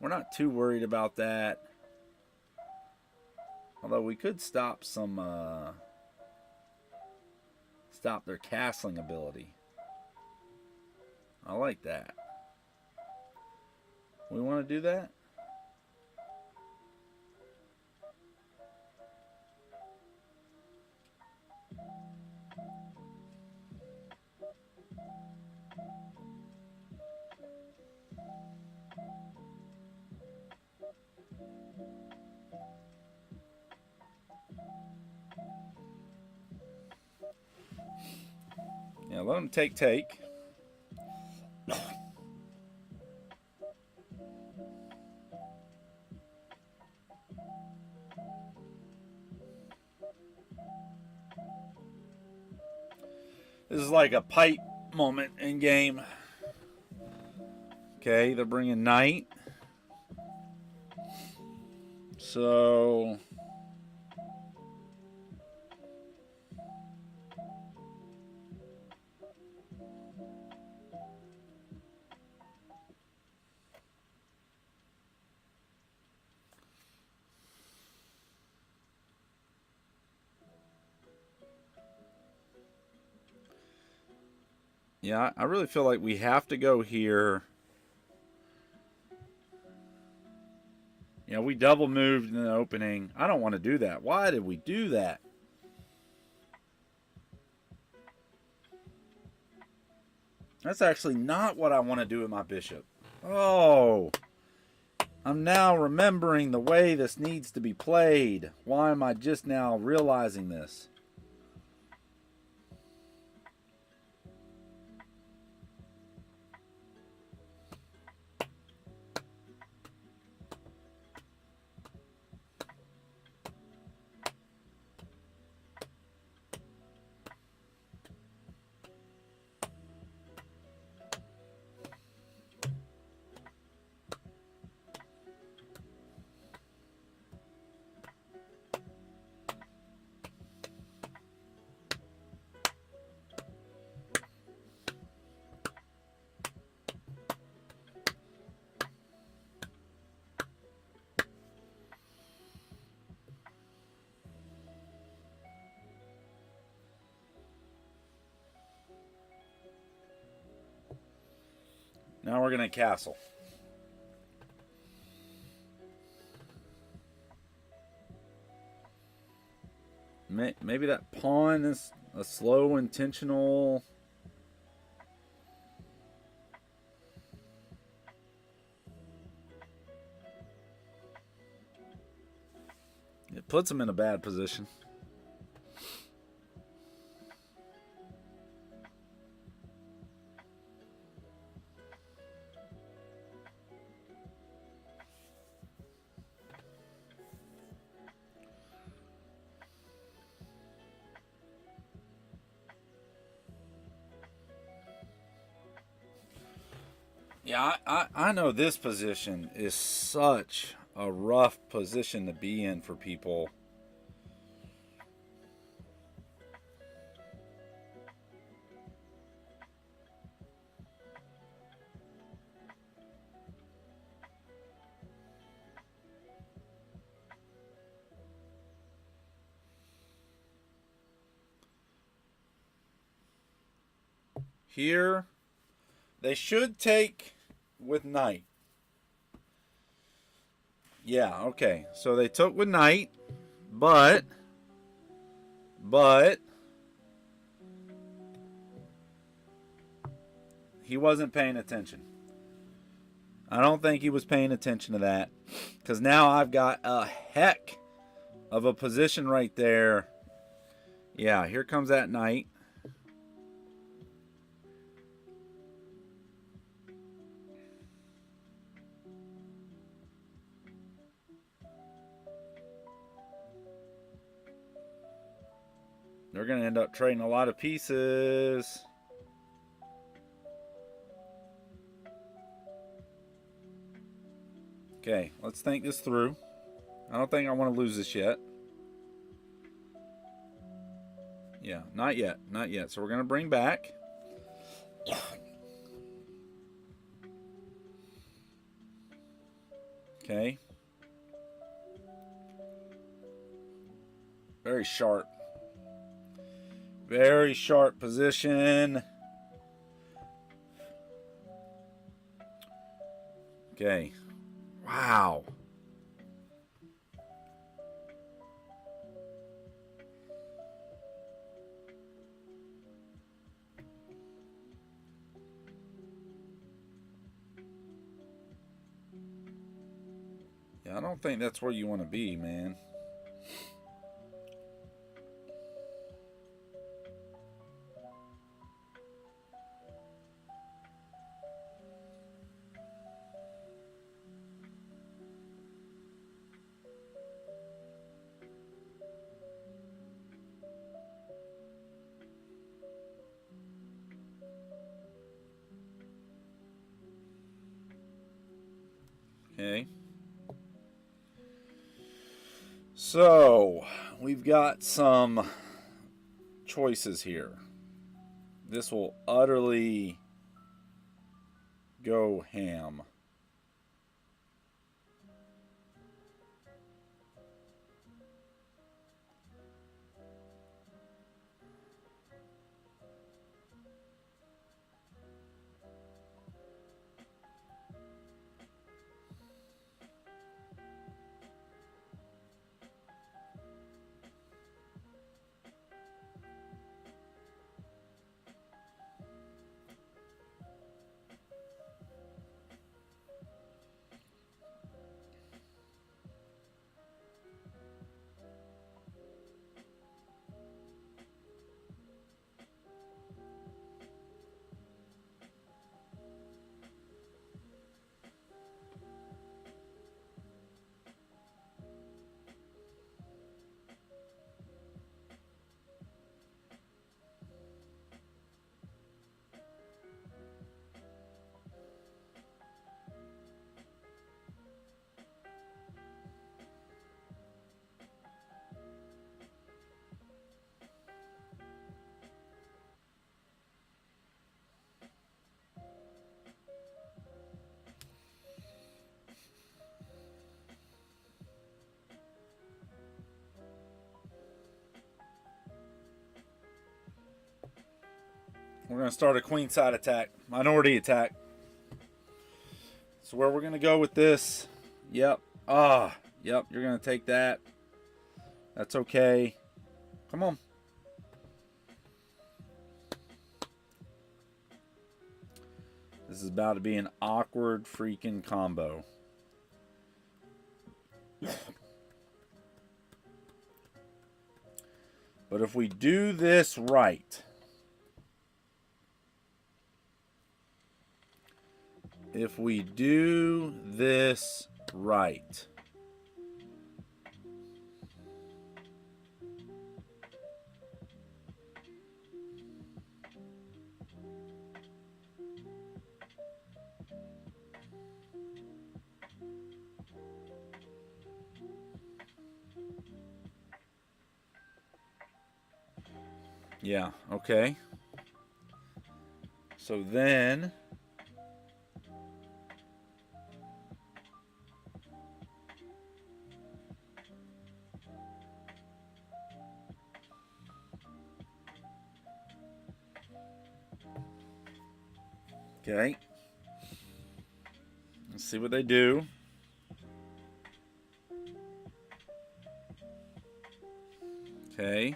We're not too worried about that. Although we could stop their castling ability. I like that. We want to do that? Yeah, let them take. This is like a pipe moment in game. Okay, they're bringing knight. So yeah, I really feel like we have to go here Yeah, we double moved in the opening. I don't want to do that. Why did we do that? That's actually not what I want to do with my bishop. Oh, I'm now remembering the way this needs to be played. Why am I just now realizing this? Now we're going to castle. Maybe that pawn is a slow, intentional... It puts him in a bad position. Yeah, I know this position is such a rough position to be in for people. Here, they should take with knight. Yeah, okay. So they took with knight, but he wasn't paying attention. I don't think he was paying attention to that, because now I've got a heck of a position right there. Yeah, here comes that knight. They're going to end up trading a lot of pieces. Okay, let's think this through. I don't think I want to lose this yet. Yeah, not yet. Not yet. So we're going to bring back. Okay. Very sharp. Very sharp position. Okay. Wow. Yeah, I don't think that's where you want to be, man. Okay. So, we've got some choices here. This will utterly go ham. We're going to start a queen side attack. Minority attack. So where we're going to go with this. Yep. Yep. You're going to take that. That's okay. Come on. This is about to be an awkward freaking combo. But if we do this right, yeah, okay. So then okay. Let's see what they do. Okay.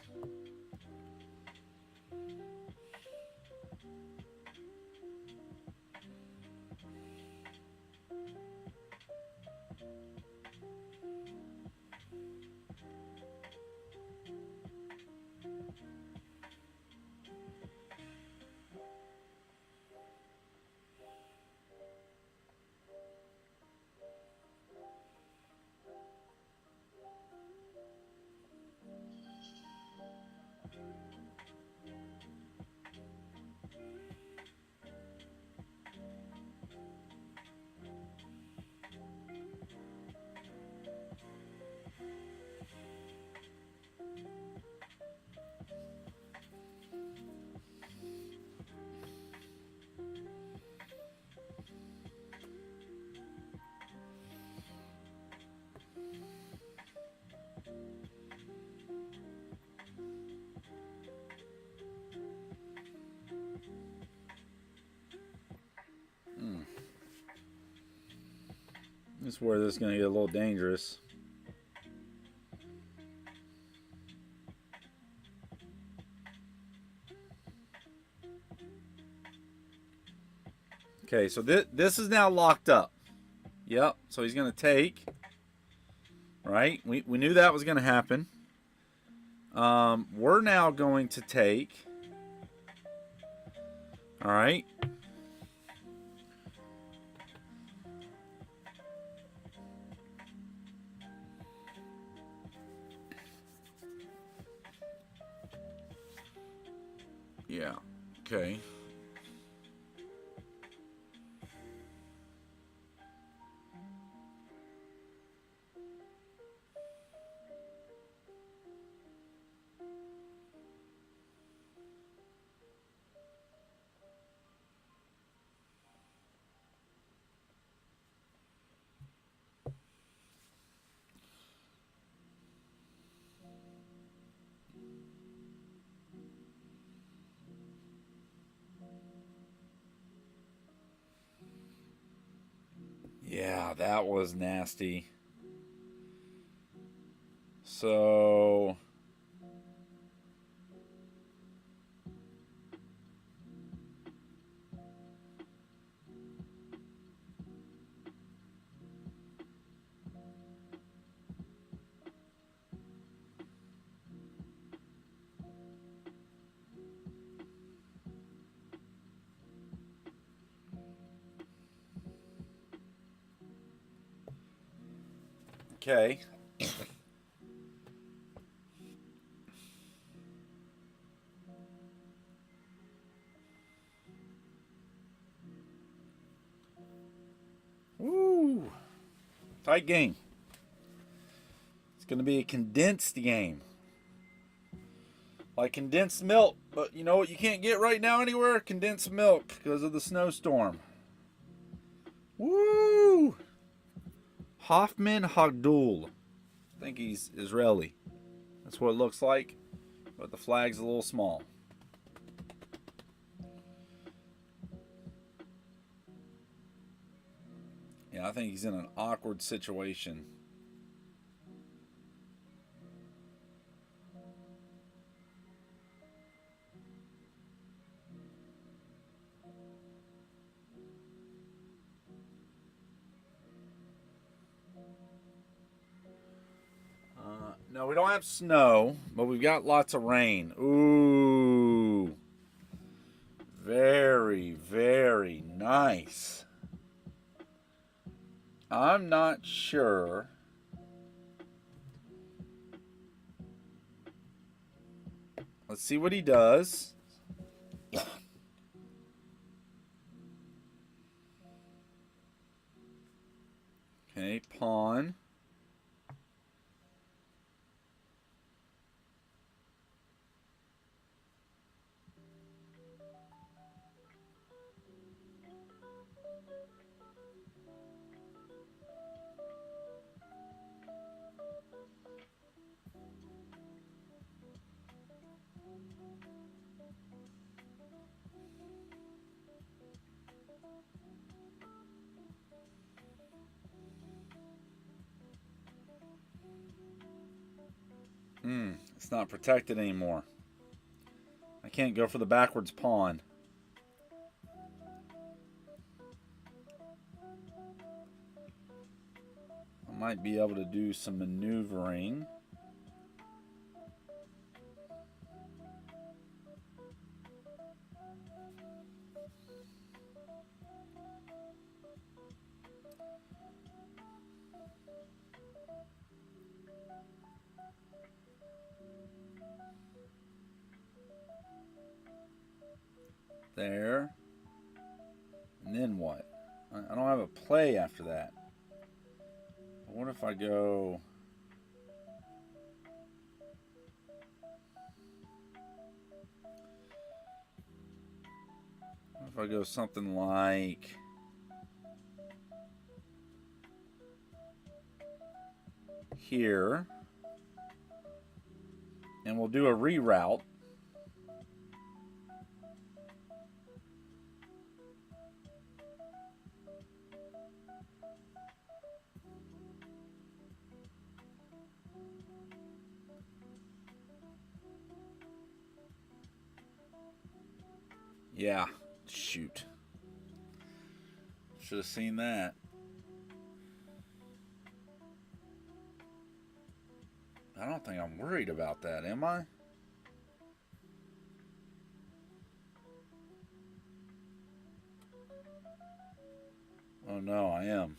This is where this is going to get a little dangerous. Okay, so this is now locked up. Yep, so he's going to take. Right? We knew that was going to happen. We're now going to take. All right. Yeah. Okay. Yeah, that was nasty. So okay. Woo! Tight game. It's going to be a condensed game. Like condensed milk. But you know what you can't get right now anywhere? Condensed milk because of the snowstorm. Woo! Hoffman Hagdul. I think he's Israeli. That's what it looks like. But the flag's a little small. I think he's in an awkward situation. No, we don't have snow, but we've got lots of rain. Ooh. Very, very nice. I'm not sure. Let's see what he does. Okay, pawn. It's not protected anymore. I can't go for the backwards pawn. I might be able to do some maneuvering. There. And then what? I don't have a play after that. What if I go... What if I go something like... here. And we'll do a reroute. Yeah, shoot. Should have seen that. I don't think I'm worried about that, am I? Oh no, I am.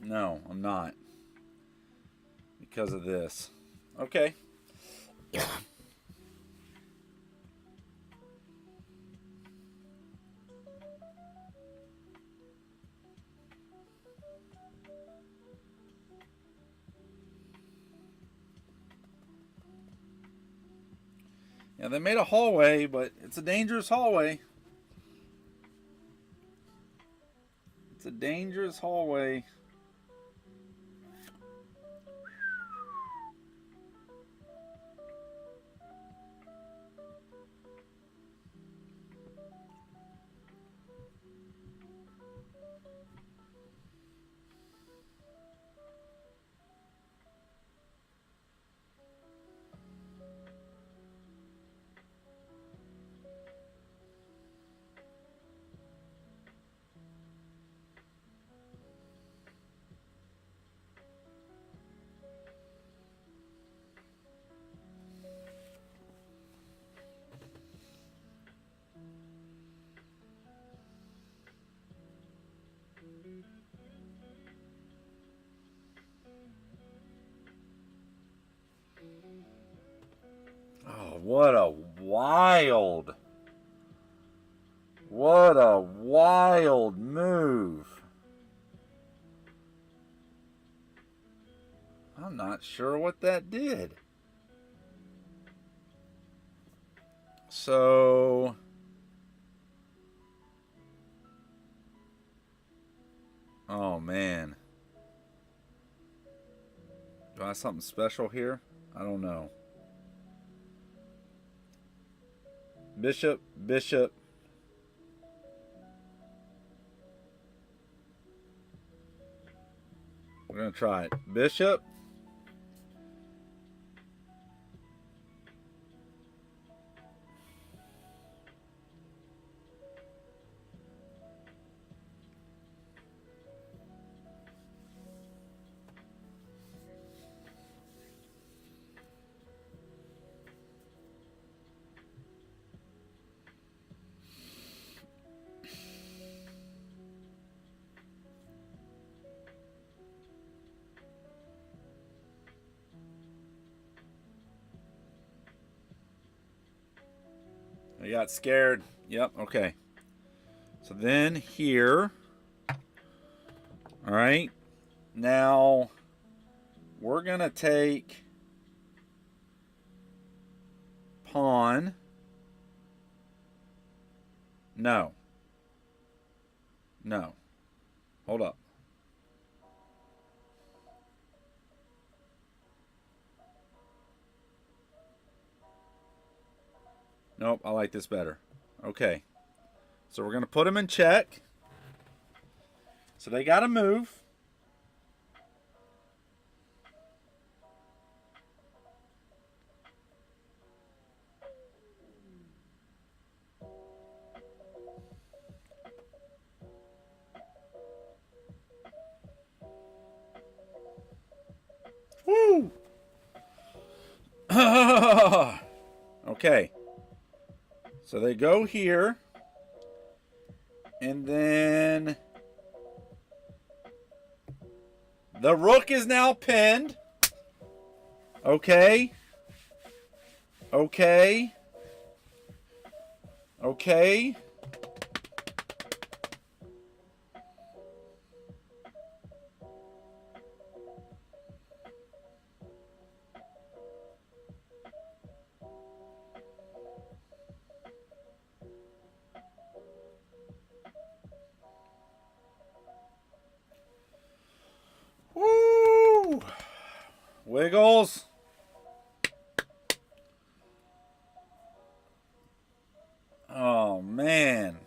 No, I'm not. Because of this. Okay. Yeah, they made a hallway, but it's a dangerous hallway. It's a dangerous hallway. Oh, what a wild move. I'm not sure what that did. So... Oh, man. Do I have something special here? I don't know. Bishop, bishop. We're going to try it. Bishop. I got scared. Yep, okay. So then here. All right. Now we're going to take pawn. No. No. Hold up. Nope, I like this better. Okay. So we're going to put them in check. So they got to move. Woo! Okay. So they go here. And then the rook is now pinned. Okay. Okay. Okay. Woo! Wiggles. Oh, man.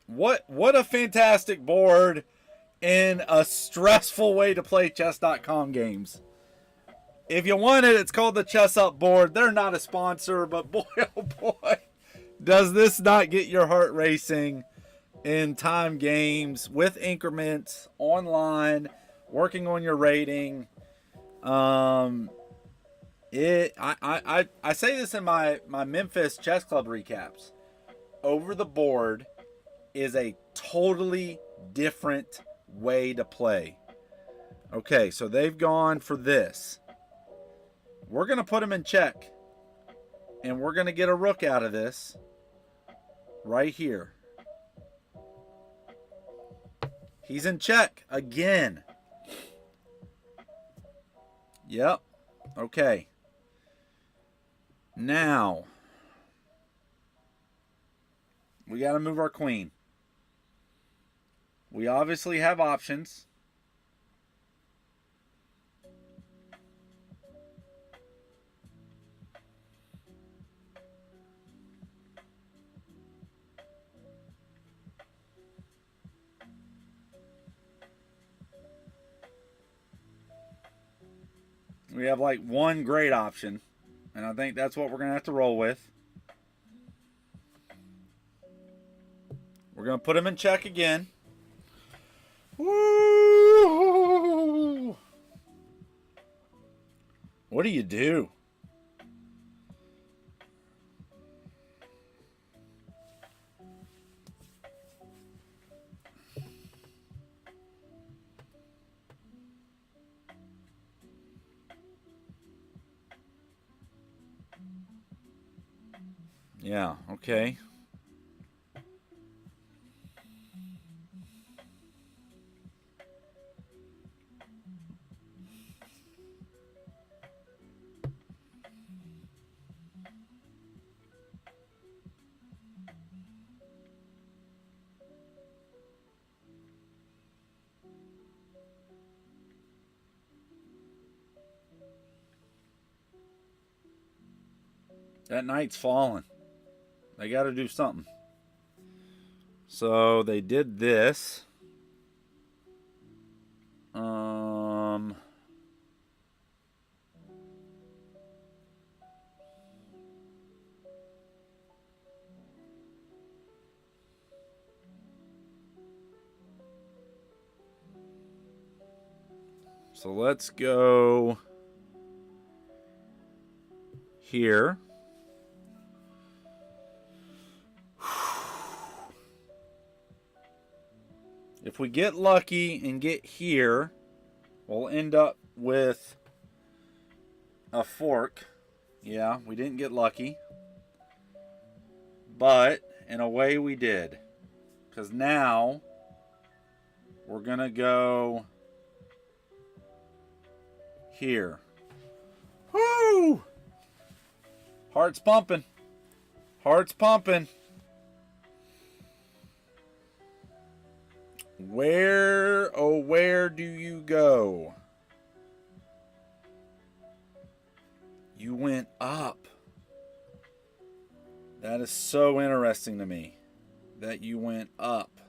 What a fantastic board and a stressful way to play chess.com games. If you want it, it's called the Chessup board. They're not a sponsor, but boy, oh boy, does this not get your heart racing in time games with increments, online, working on your rating. I say this in my Memphis Chess Club recaps. Over the board is a totally different way to play. Okay, so they've gone for this. We're going to put them in check. And we're going to get a rook out of this. Right here. He's in check again. Yep. Okay. Now, we got to move our queen. We obviously have options. We have like one great option, and I think that's what we're going to have to roll with. We're going to put him in check again. Woo! What do you do? Yeah, okay. That knight's falling. They got to do something. So they did this. So let's go here. If we get lucky and get here, we'll end up with a fork. Yeah, we didn't get lucky. But in a way we did. Because now we're going to go here. Woo! Heart's pumping. Heart's pumping. Where, oh, where do you go? You went up. That is so interesting to me that you went up.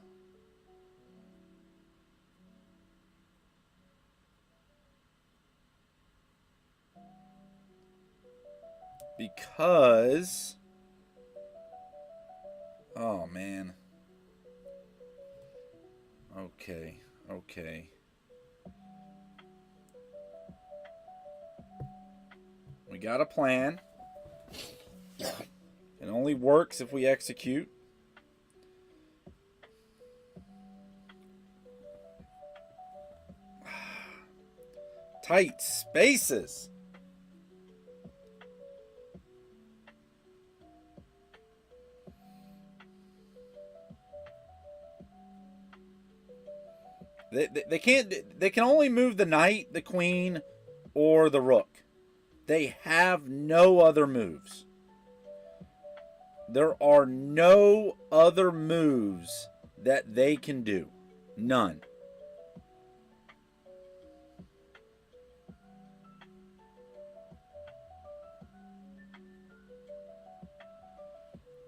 Because, oh man. Okay. We got a plan. It only works if we execute. Tight spaces. They can't. They can only move the knight, the queen, or the rook. They have no other moves. There are no other moves that they can do. None.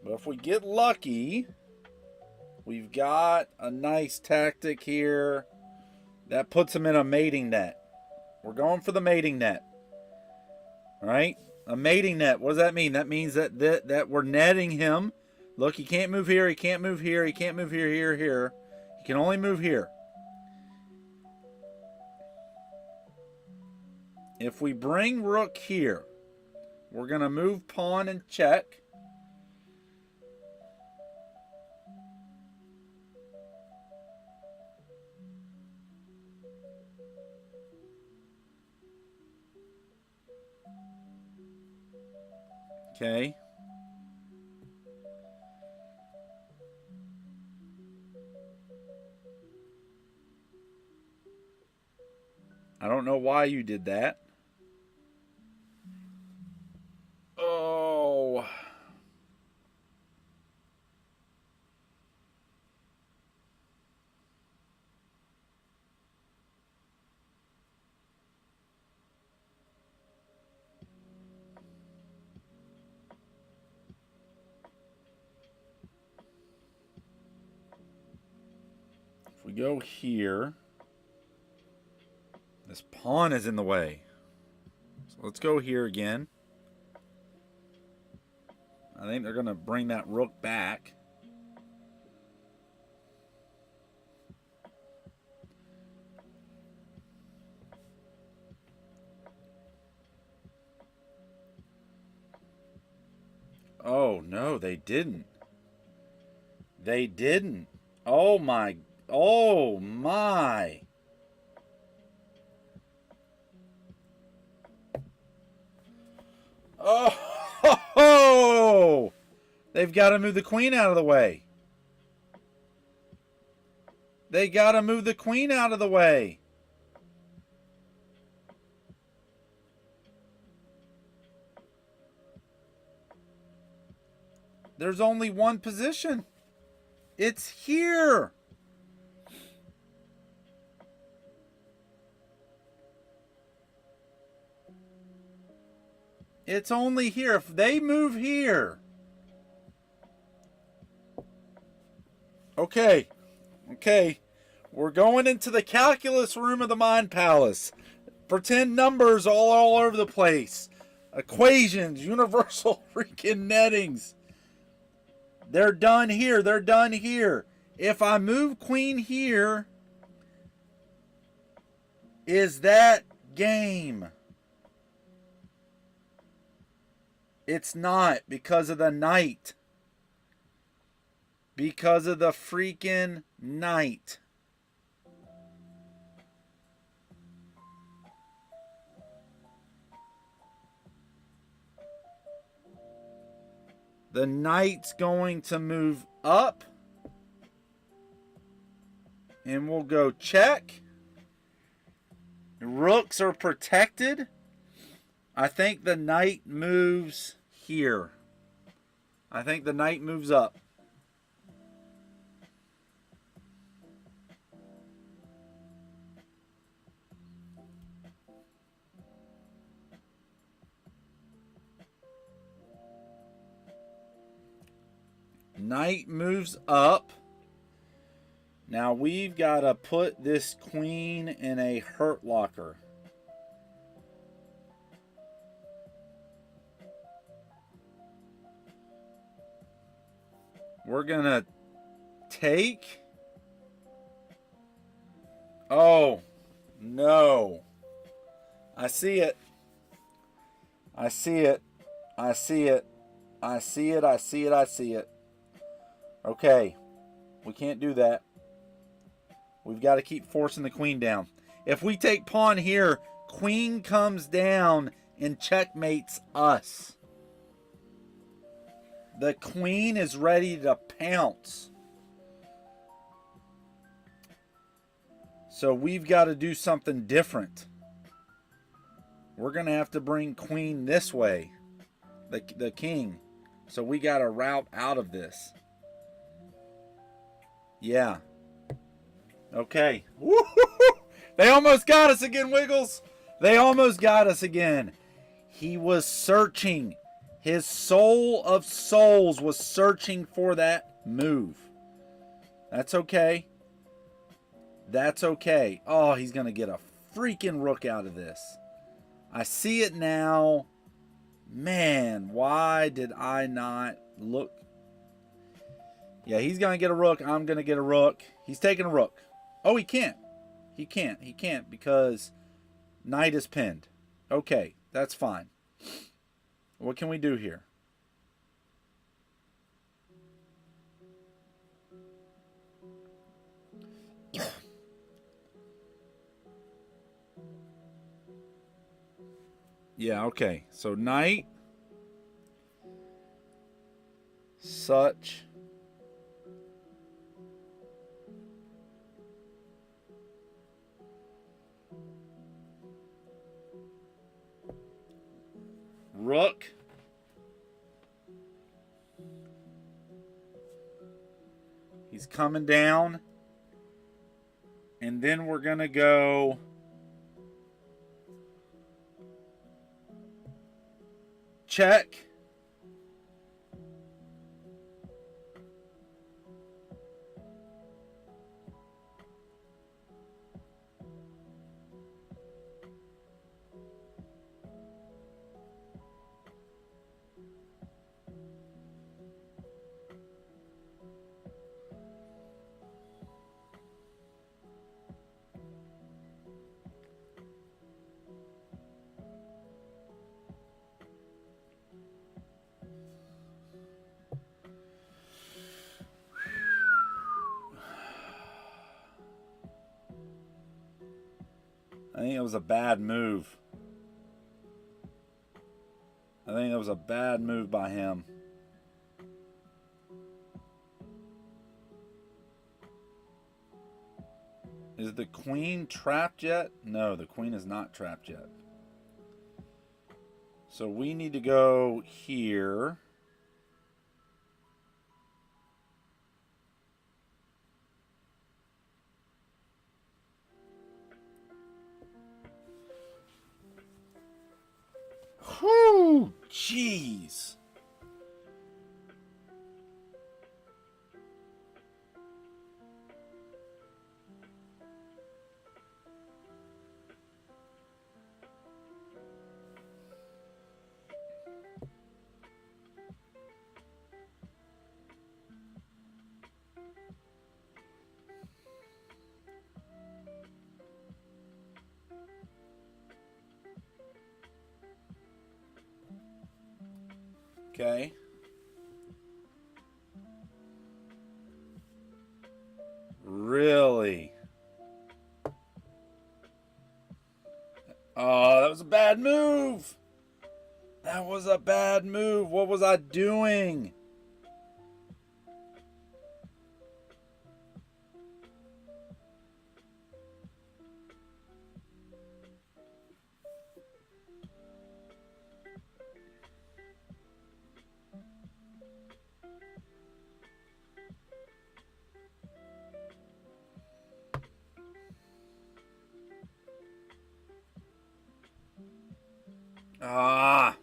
But if we get lucky, we've got a nice tactic here that puts him in a mating net. We're going for the mating net. All right? A mating net. What does that mean? That means that we're netting him. Look, he can't move here. He can't move here. He can't move here, here. He can only move here. If we bring rook here, we're going to move pawn and check. Okay. I don't know why you did that. Oh. If we go here, this pawn is in the way. So let's go here again. I think they're going to bring that rook back. Oh, no, they didn't. They didn't. Oh, my. Oh, my. Oh, they've got to move the queen out of the way. They got to move the queen out of the way. There's only one position. It's here. It's only here. If they move here. Okay. Okay. We're going into the calculus room of the Mind Palace. Pretend numbers all over the place. Equations, universal freaking nettings. They're done here. They're done here. If I move queen here, is that game? It's not because of the knight. Because of the freaking knight. The knight's going to move up. And we'll go check. The rooks are protected. I think the knight moves here. I think the knight moves up. Knight moves up. Now we've got to put this queen in a hurt locker. We're going to take. Oh, no. I see it. I see it. I see it. I see it. I see it. I see it. Okay. We can't do that. We've got to keep forcing the queen down. If we take pawn here, queen comes down and checkmates us. The queen is ready to pounce. So we've got to do something different. We're going to have to bring queen this way. The king. So we got to route out of this. Yeah. Okay. Woo-hoo-hoo! They almost got us again, Wiggles. They almost got us again. He was searching. His soul of souls was searching for that move. That's okay. That's okay. Oh, he's going to get a freaking rook out of this. I see it now. Man, why did I not look? Yeah, he's going to get a rook. I'm going to get a rook. He's taking a rook. Oh, he can't. He can't. He can't because knight is pinned. Okay, that's fine. What can we do here? Yeah, okay. So knight. Such. Rook. He's coming down. And then we're going to go check. I think it was a bad move. I think it was a bad move by him. Is the queen trapped yet? No, the queen is not trapped yet. So we need to go here. Whew! Jeez. Okay. Really? Oh, that was a bad move. That was a bad move. What was I doing? Ah.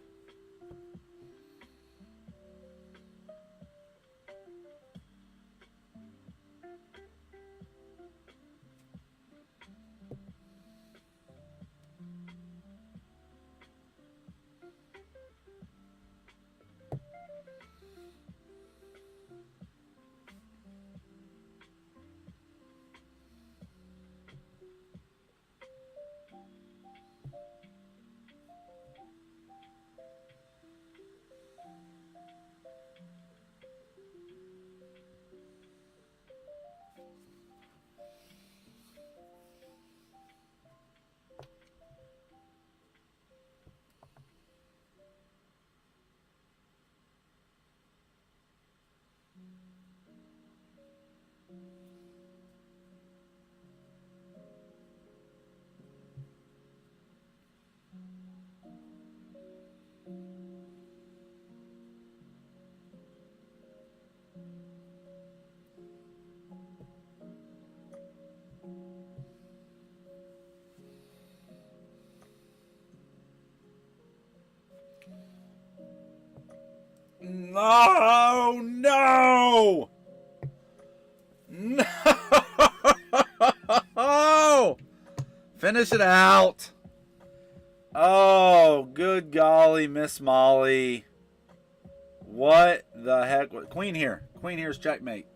No, no, no. Finish it out. Oh, good golly, Miss Molly. What the heck? Queen here. Queen here's checkmate.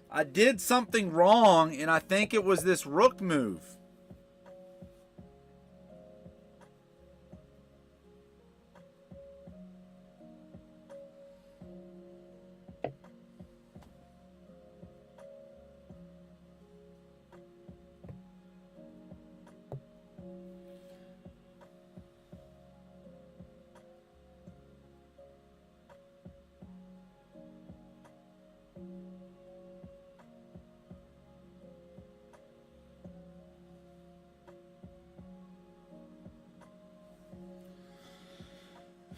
I did something wrong, and I think it was this rook move.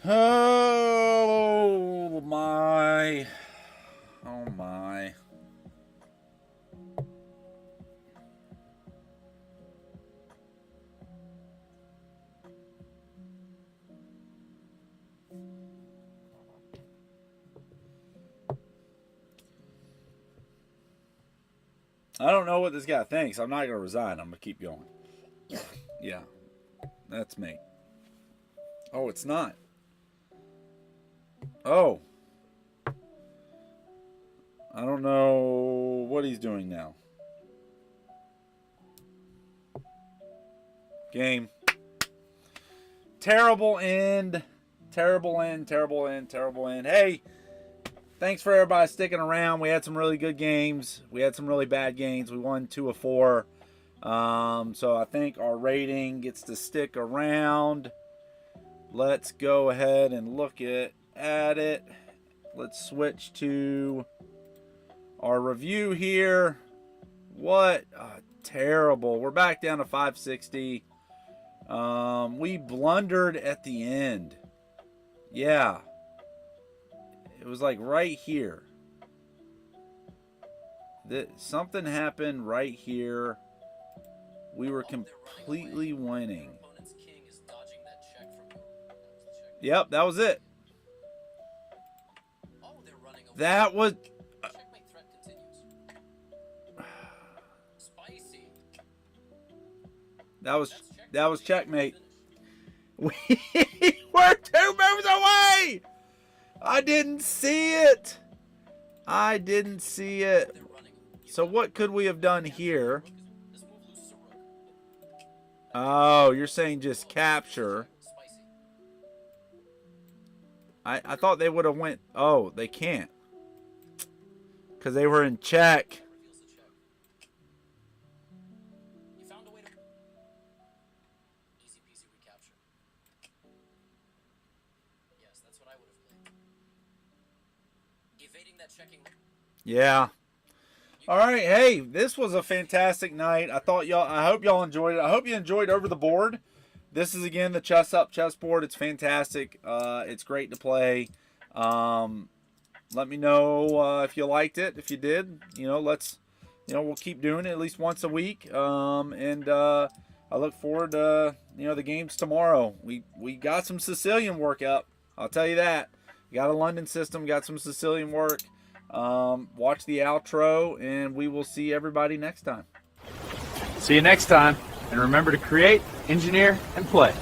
Oh my. Oh my. I don't know what this guy thinks. I'm not going to resign. I'm going to keep going. Yeah. That's me. Oh, it's not. Oh. I don't know what he's doing now. Game. Terrible end. Terrible end, terrible end, terrible end. Hey, thanks for everybody sticking around. We had some really good games. We had some really bad games. We won 2 of 4. So I think our rating gets to stick around. Let's go ahead and look at it. Let's switch to our review here. What terrible. We're back down to 560. We blundered at the end. Yeah. It was like right here. Something happened right here we were completely winning. Your opponent's king is dodging that check from you. That was the check. Yep, that was it. Oh, they're running away. That was... Checkmate threat continues. Spicy. That was checkmate. We were 2 moves away! I didn't see it. I didn't see it. They're running. So what could we have done here? This move loses a rook. Oh, you're saying just capture. Spicy. I thought they would have went... Oh, they can't. Because they were in check. Reveals the check. You found a way to... Easy peasy recapture. Yes, that's what I would have played. Evading that checking... Yeah. All right, hey, this was a fantastic night. I hope y'all enjoyed it. I hope you enjoyed Over the Board. This is again the Chessup chessboard. It's fantastic. It's great to play. Let me know if you liked it. If you did, we'll keep doing it at least once a week. I look forward to the games tomorrow. We got some Sicilian work up. I'll tell you that. We got a London system. Got some Sicilian work. Watch the outro, and we will see everybody next time. See you next time, and remember to create, engineer, and play.